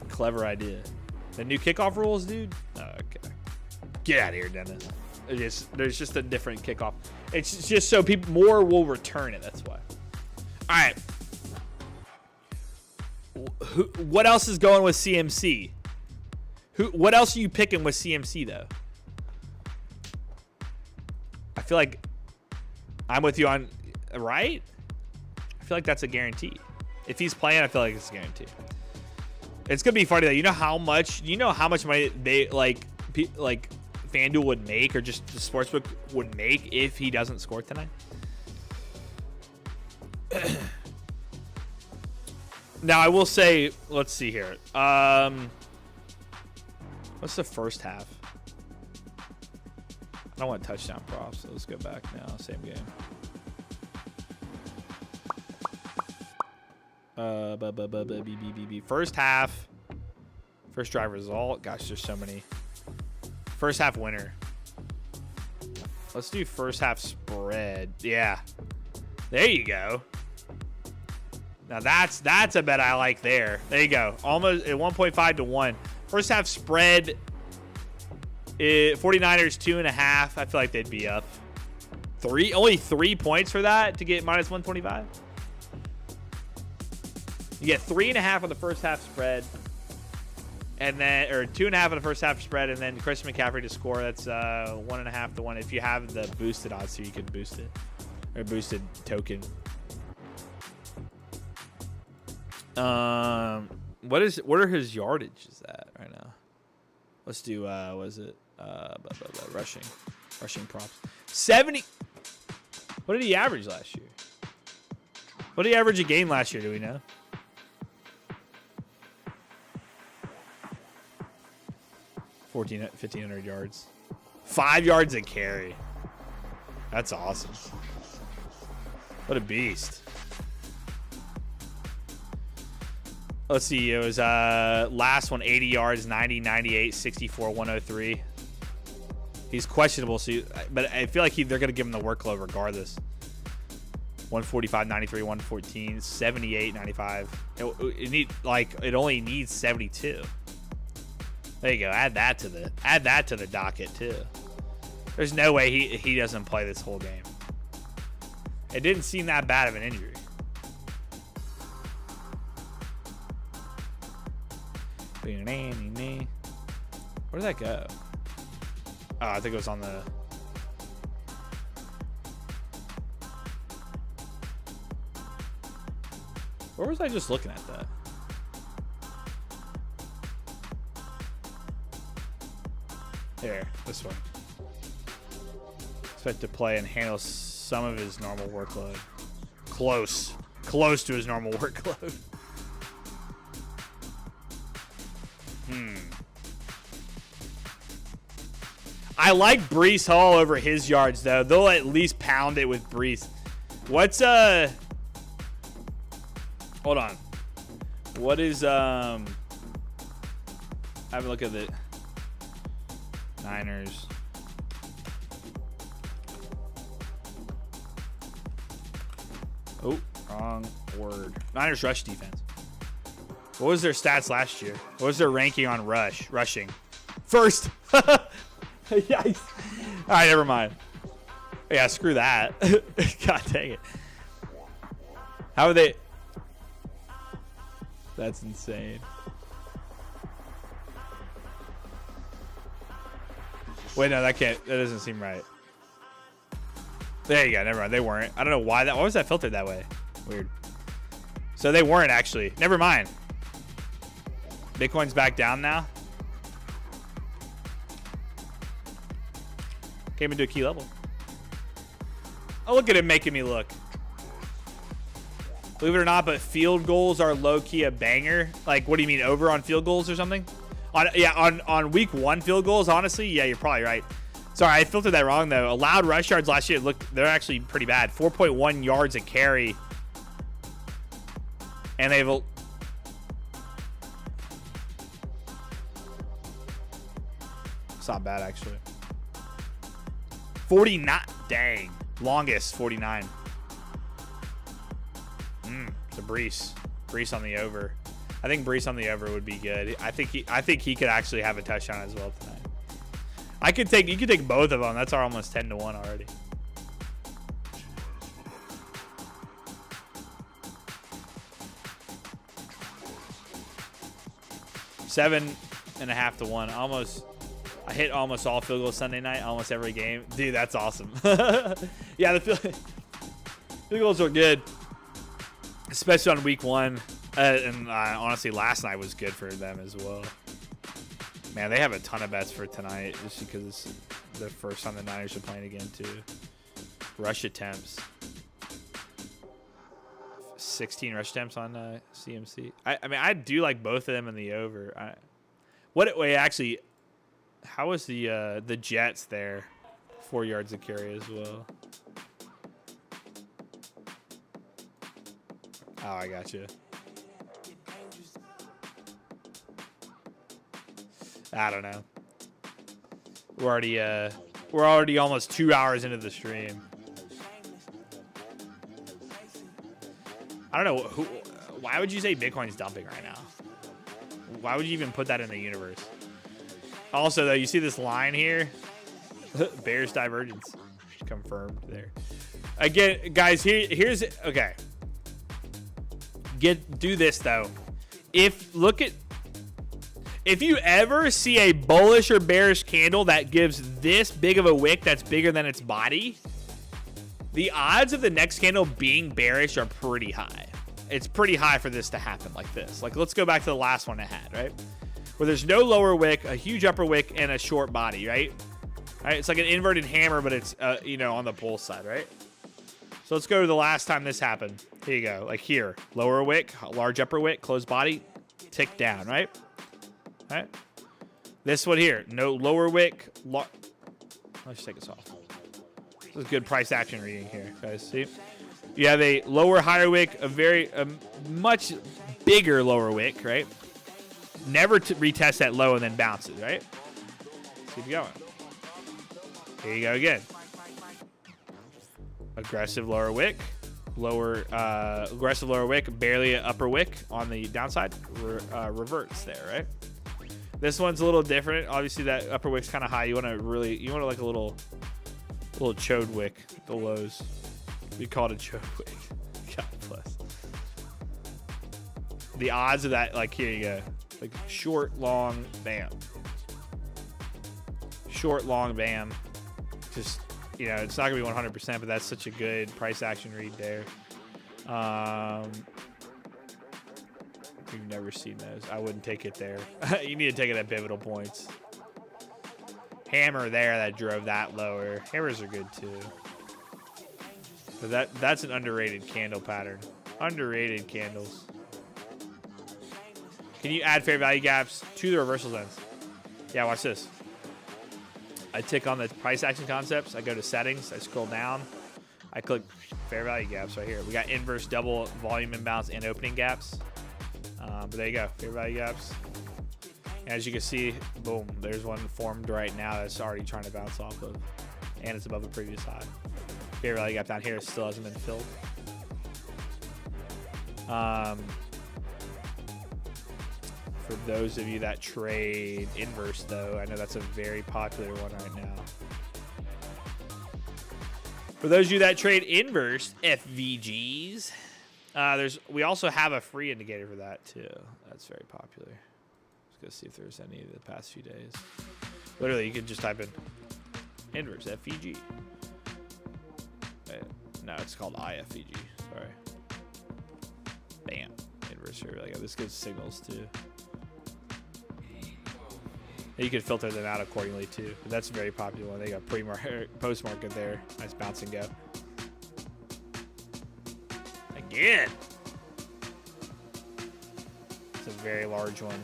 clever idea. The new kickoff rules, dude? Oh, okay. Get out of here, Dennis. There's just a different kickoff. It's just so more will return it. That's why. All right. What else is going with CMC? What else are you picking with CMC though? I feel like I'm with you on right. I feel like that's a guarantee. If he's playing, I feel like it's a guarantee. It's gonna be funny though. You know how much money they like FanDuel would make, or just the sportsbook would make if he doesn't score tonight. Now I will say, let's see here. What's the first half? I don't want touchdown props, so let's go back now. Same game. First half. First drive result. Gosh, there's so many. First half winner. Let's do first half spread. Yeah. There you go. Now that's a bet I like there. There you go. Almost at 1.5 to 1. First half spread. 49ers 2.5. I feel like they'd be up. Only 3 points for that to get minus 125. You get 3.5 on the first half spread, and then 2.5 on the first half spread, and then Christian McCaffrey to score. That's 1.5 to 1. If you have the boosted odds, so you can boost it, or boosted token. What are his yardages at right now? Let's do what is it? Rushing props. 70. What did he average last year? What did he average a game last year? Do we know? 1,500 yards. 5 yards a carry. That's awesome. What a beast. Let's see. It was last one 80 yards, 90, 98, 64, 103. He's questionable, but I feel like they're going to give him the workload regardless. 145, 93, 114, 78, 95. It only needs 72. There you go. Add that to the docket too. There's no way he doesn't play this whole game. It didn't seem that bad of an injury. Where did that go? Oh, I think it was on the. Where was I just looking at that? Here, this one. Expect to play and handle some of his normal workload. Close to his normal workload. I like Breece Hall over his yards though. They'll at least pound it with Breece. What's hold on. What is have a look at the Niners. Oh, wrong word. Niners rush defense. What was their stats last year? What was their ranking on rushing? First. Yikes. All right, never mind. Yeah, screw that. God dang it. How are they? That's insane. Wait, no, that doesn't seem right. There you go. Never mind. They weren't. I don't know why why was that filtered that way? Weird. So they weren't actually. Never mind. Bitcoin's back down now. Came into a key level. Oh, look at him making me look. Believe it or not, but field goals are low-key a banger. Like, what do you mean, over on field goals or something? On week 1 field goals, honestly, yeah, you're probably right. Sorry, I filtered that wrong, though. Allowed rush yards last year, look, they're actually pretty bad. 4.1 yards a carry. And they've... It's not bad, actually. 49. Dang. Longest, 49. So Breece on the over. I think Breece on the over would be good. I think he could actually have a touchdown as well tonight. You could take both of them. That's our almost 10 to 1 already. 7.5 to 1. I hit almost all field goals Sunday night, almost every game. Dude, that's awesome. Yeah, the field goals are good, especially on week 1. And honestly, last night was good for them as well. Man, they have a ton of bets for tonight just because it's the first time the Niners are playing again, too. Rush attempts. 16 rush attempts on CMC. I mean, I do like both of them in the over. Actually, how was the Jets there? 4 yards of carry as well. Oh, I got you. I don't know. We're already almost 2 hours into the stream. I don't know why would you say Bitcoin's dumping right now? Why would you even put that in the universe? Also, though, you see this line here? Bearish divergence confirmed there. Again, guys, here's okay. Do this though. If you ever see a bullish or bearish candle that gives this big of a wick that's bigger than its body, the odds of the next candle being bearish are pretty high. It's pretty high for this to happen like this. Like, let's go back to the last one I had, right? Where there's no lower wick, a huge upper wick, and a short body, right? All right, it's like an inverted hammer, but it's, on the bull side, right? So let's go to the last time this happened. Here you go. Like here, lower wick, large upper wick, closed body, tick down, right? All right. This one here, no lower wick. Let's take this off. This is good price action reading here, guys. See, you have a lower, higher wick, a much bigger lower wick, right? Never to retest that low and then bounces, right? Let's keep going. Here you go again. Aggressive lower wick, aggressive lower wick, barely an upper wick on the downside, reverts there, right? This one's a little different. Obviously, that upper wick's kind of high. You want like a little chode wick, the lows. We call it a chode wick. God bless. The odds of that, like here you go, like short, long, bam. Short, long, bam. Just, it's not gonna be 100%, but that's such a good price action read there. We've never seen those. I wouldn't take it there. You need to take it at pivotal points. Hammer there that drove that lower. Hammers are good too. But that's an underrated candle pattern. Underrated candles. Can you add fair value gaps to the reversal zones? Yeah, watch this. I tick on the price action concepts. I go to settings. I scroll down. I click fair value gaps right here. We got inverse double volume imbalance and opening gaps. But there you go, fair value gaps. And as you can see, boom, there's one formed right now that's already trying to bounce off of, and it's above the previous high. Fair value gap down here still hasn't been filled. For those of you that trade inverse, though, I know that's a very popular one right now. For those of you that trade inverse FVGs, we also have a free indicator for that too. That's very popular. Let's go see if there's any of the past few days. Literally, you can just type in inverse FVG. No, it's called IFVG. Sorry. Bam. Inverse fair value gap. This gives signals too. You can filter them out accordingly too. But that's a very popular one. They got pre-market, post-market there. Nice bounce and go. Again. It's a very large one.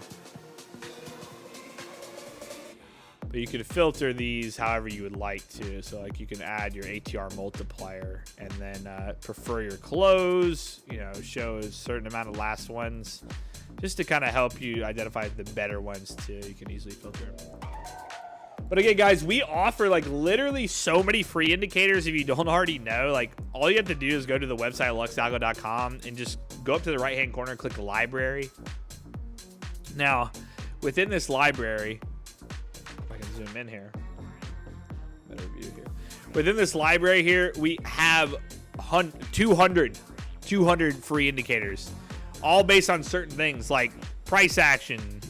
But you can filter these however you would like to. So like you can add your ATR multiplier and then prefer your close, show a certain amount of last ones. Just to kind of help you identify the better ones too. You can easily filter them. But again, guys, we offer like literally so many free indicators. If you don't already know, like all you have to do is go to the website LuxAlgo.com and just go up to the right-hand corner and click library. Now, within this library, if I can zoom in here, better view here. Within this library here, we have 200 free indicators. All based on certain things like price action,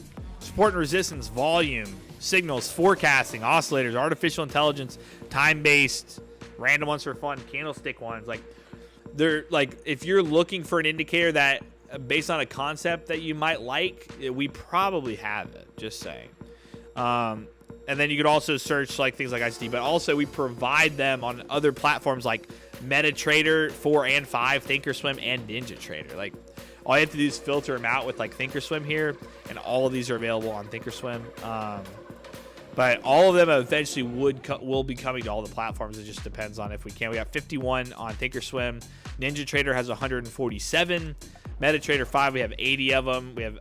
support and resistance, volume, signals, forecasting, oscillators, artificial intelligence, time-based, random ones for fun, candlestick ones. Like, they're like, if you're looking for an indicator that based on a concept that you might like, we probably have it. Just saying. And then you could also search like things like ICT, but also we provide them on other platforms like MetaTrader 4 and 5, Thinkorswim, and NinjaTrader. Like, all you have to do is filter them out with like Thinkorswim here, and all of these are available on Thinkorswim. But all of them eventually will be coming to all the platforms. It just depends on if we can. We have 51 on Thinkorswim. NinjaTrader has 147. MetaTrader 5, we have 80 of them. We have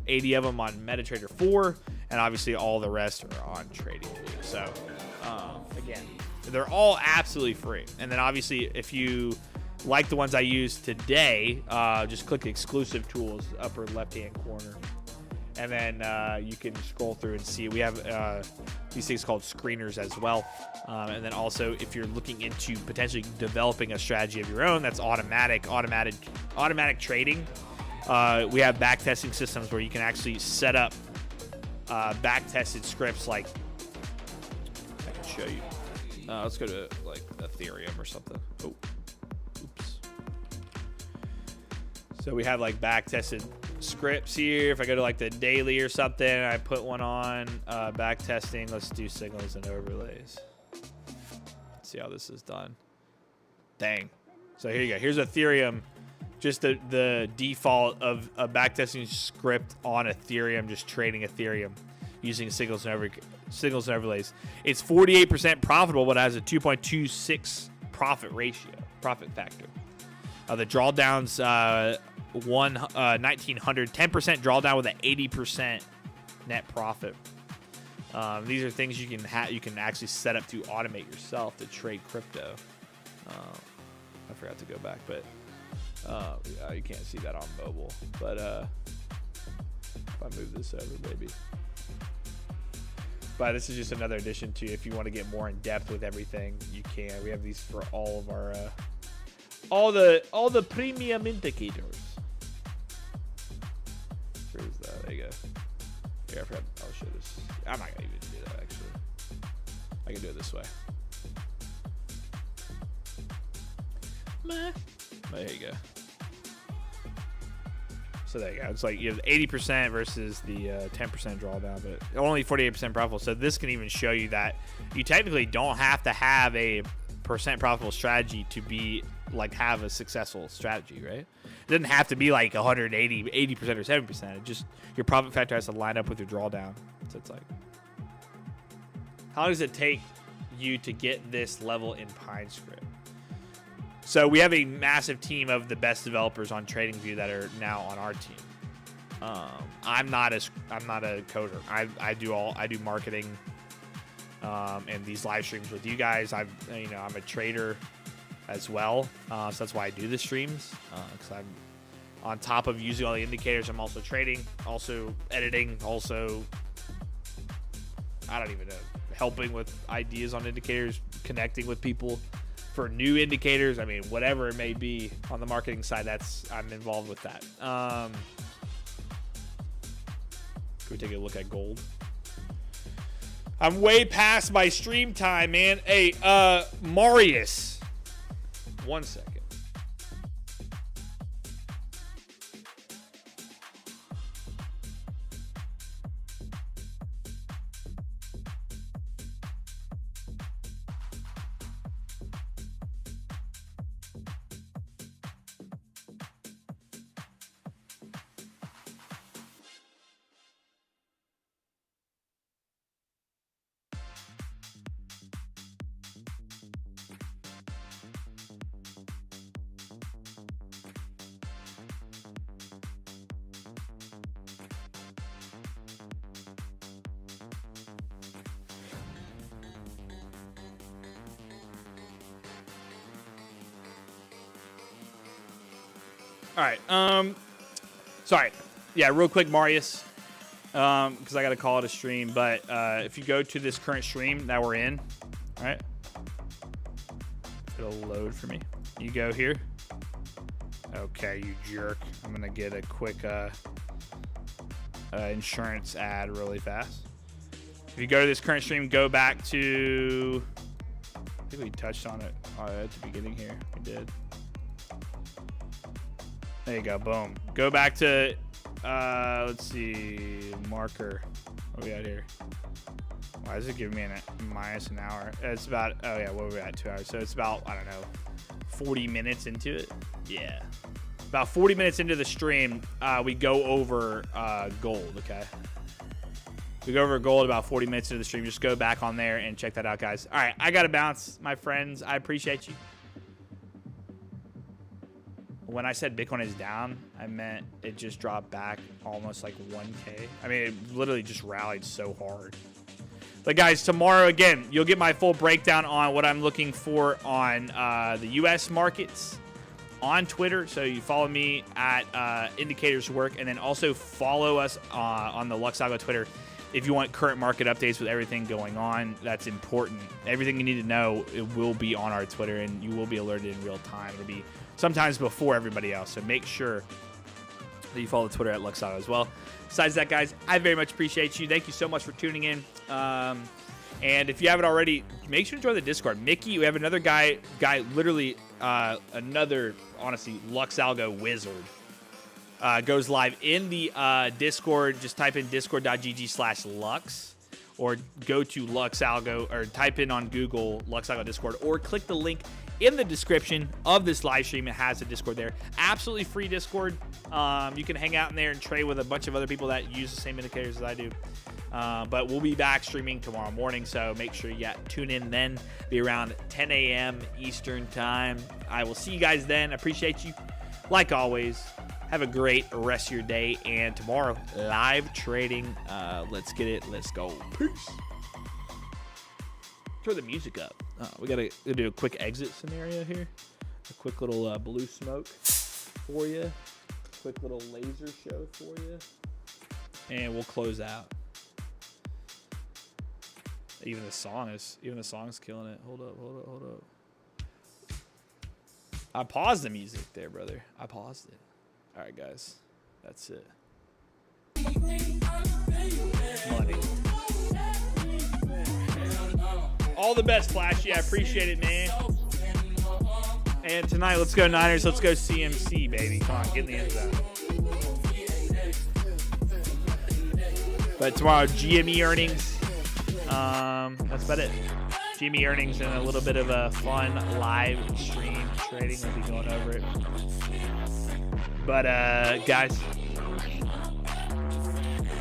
80 of them on MetaTrader 4, and obviously all the rest are on TradingView. So again, they're all absolutely free. And then obviously, if you like the ones I use today, just click exclusive tools, upper left-hand corner. And then you can scroll through and see. We have these things called screeners as well. And then also, if you're looking into potentially developing a strategy of your own, that's automatic trading. We have backtesting systems where you can actually set up back-tested scripts. Like, I can show you. Let's go to like Ethereum or something. Oh, oops. So we have like back-tested scripts here. If I go to like the daily or something, I put one on back testing. Let's do signals and overlays. Let's see how this is done. Dang. So here you go. Here's Ethereum. Just the default of a back testing script on Ethereum, just trading Ethereum using signals and overlays. It's 48% profitable, but it has a 2.26 profit factor. The drawdowns 1900, 10% drawdown with an 80% net profit. These are things you can actually set up to automate yourself to trade crypto. I forgot to go back, but you can't see that on mobile. But if I move this over, maybe. But this is just another addition to, if you want to get more in depth with everything, you can. We have these for all of our all the premium indicators. Where is that? There you go. Here, I forgot. I'll show this. I'm not gonna even do that actually. I can do it this way. But there you go. So there you go. It's like you have 80% versus the 10% drawdown, but only 48% profitable. So this can even show you that you technically don't have to have a percent profitable strategy to be like have a successful strategy, right? It doesn't have to be like 180, 80% or 7%. It just, your profit factor has to line up with your drawdown. So it's like, how long does it take you to get this level in PineScript? So we have a massive team of the best developers on TradingView that are now on our team. I'm not a coder. I do marketing and these live streams with you guys. I'm a trader as well, so that's why I do the streams, because I'm on top of using all the indicators. I'm also trading, also editing, also I don't even know, helping with ideas on indicators, connecting with people for new indicators. I mean, whatever it may be on the marketing side, I'm involved with that. Can we take a look at gold? I'm way past my stream time, man. Hey, Marius, 1 second. All right. Sorry. Yeah, real quick, Marius, because I got to call it a stream. But if you go to this current stream that we're in, all right, it'll load for me. You go here. Okay, you jerk. I'm going to get a quick insurance ad really fast. If you go to this current stream, go back to, I think we touched on it at the beginning here. We did. There you go. Boom. Go back to, let's see, marker. What we got here? Why is it giving me minus an hour? It's about, oh yeah, what were we at? 2 hours. So it's about, I don't know, 40 minutes into it. Yeah. About 40 minutes into the stream, we go over gold, okay? We go over gold about 40 minutes into the stream. Just go back on there and check that out, guys. All right, I got to bounce, my friends. I appreciate you. When I said Bitcoin is down, I meant it just dropped back almost like 1K. I mean, it literally just rallied so hard. But guys, tomorrow, again, you'll get my full breakdown on what I'm looking for on the U.S. markets on Twitter. So you follow me at Indicators Work, and then also follow us on the LuxAlgo Twitter if you want current market updates with everything going on. That's important. Everything you need to know, it will be on our Twitter, and you will be alerted in real time. It'll be sometimes before everybody else. So make sure that you follow Twitter at LuxAlgo as well. Besides that, guys, I very much appreciate you. Thank you so much for tuning in. And if you haven't already, make sure to join the Discord. Mickey, we have another guy literally another, honestly, LuxAlgo wizard. Goes live in the Discord. Just type in discord.gg/lux, or go to LuxAlgo, or type in on Google LuxAlgo Discord, or click the link in the description of this live stream. It has a Discord there. Absolutely free Discord. You can hang out in there and trade with a bunch of other people that use the same indicators as I do. But we'll be back streaming tomorrow morning, so make sure you tune in then. Be around 10 a.m. Eastern time. I will see you guys then. Appreciate you. Like always, have a great rest of your day, and tomorrow, live trading. Let's get it. Let's go. Peace. Turn the music up. We gotta do a quick exit scenario here. A quick little blue smoke for you. Quick little laser show for you. And we'll close out. Even the song's killing it. Hold up. I paused the music there, brother. I paused it. All right, guys. That's it. Money. All the best, Flashy. I appreciate it, man. And tonight, let's go Niners. Let's go CMC, baby. Come on, get in the end zone. But tomorrow, GME earnings. That's about it. GME earnings and a little bit of a fun live stream trading. We'll be going over it. But, guys,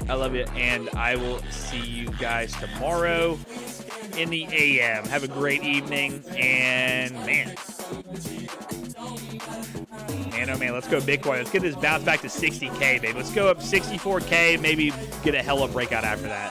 I love you, and I will see you guys tomorrow in the AM. Have a great evening, and man, oh man, let's go Bitcoin. Let's get this bounce back to 60K, baby. Let's go up 64K, maybe get a hella breakout after that.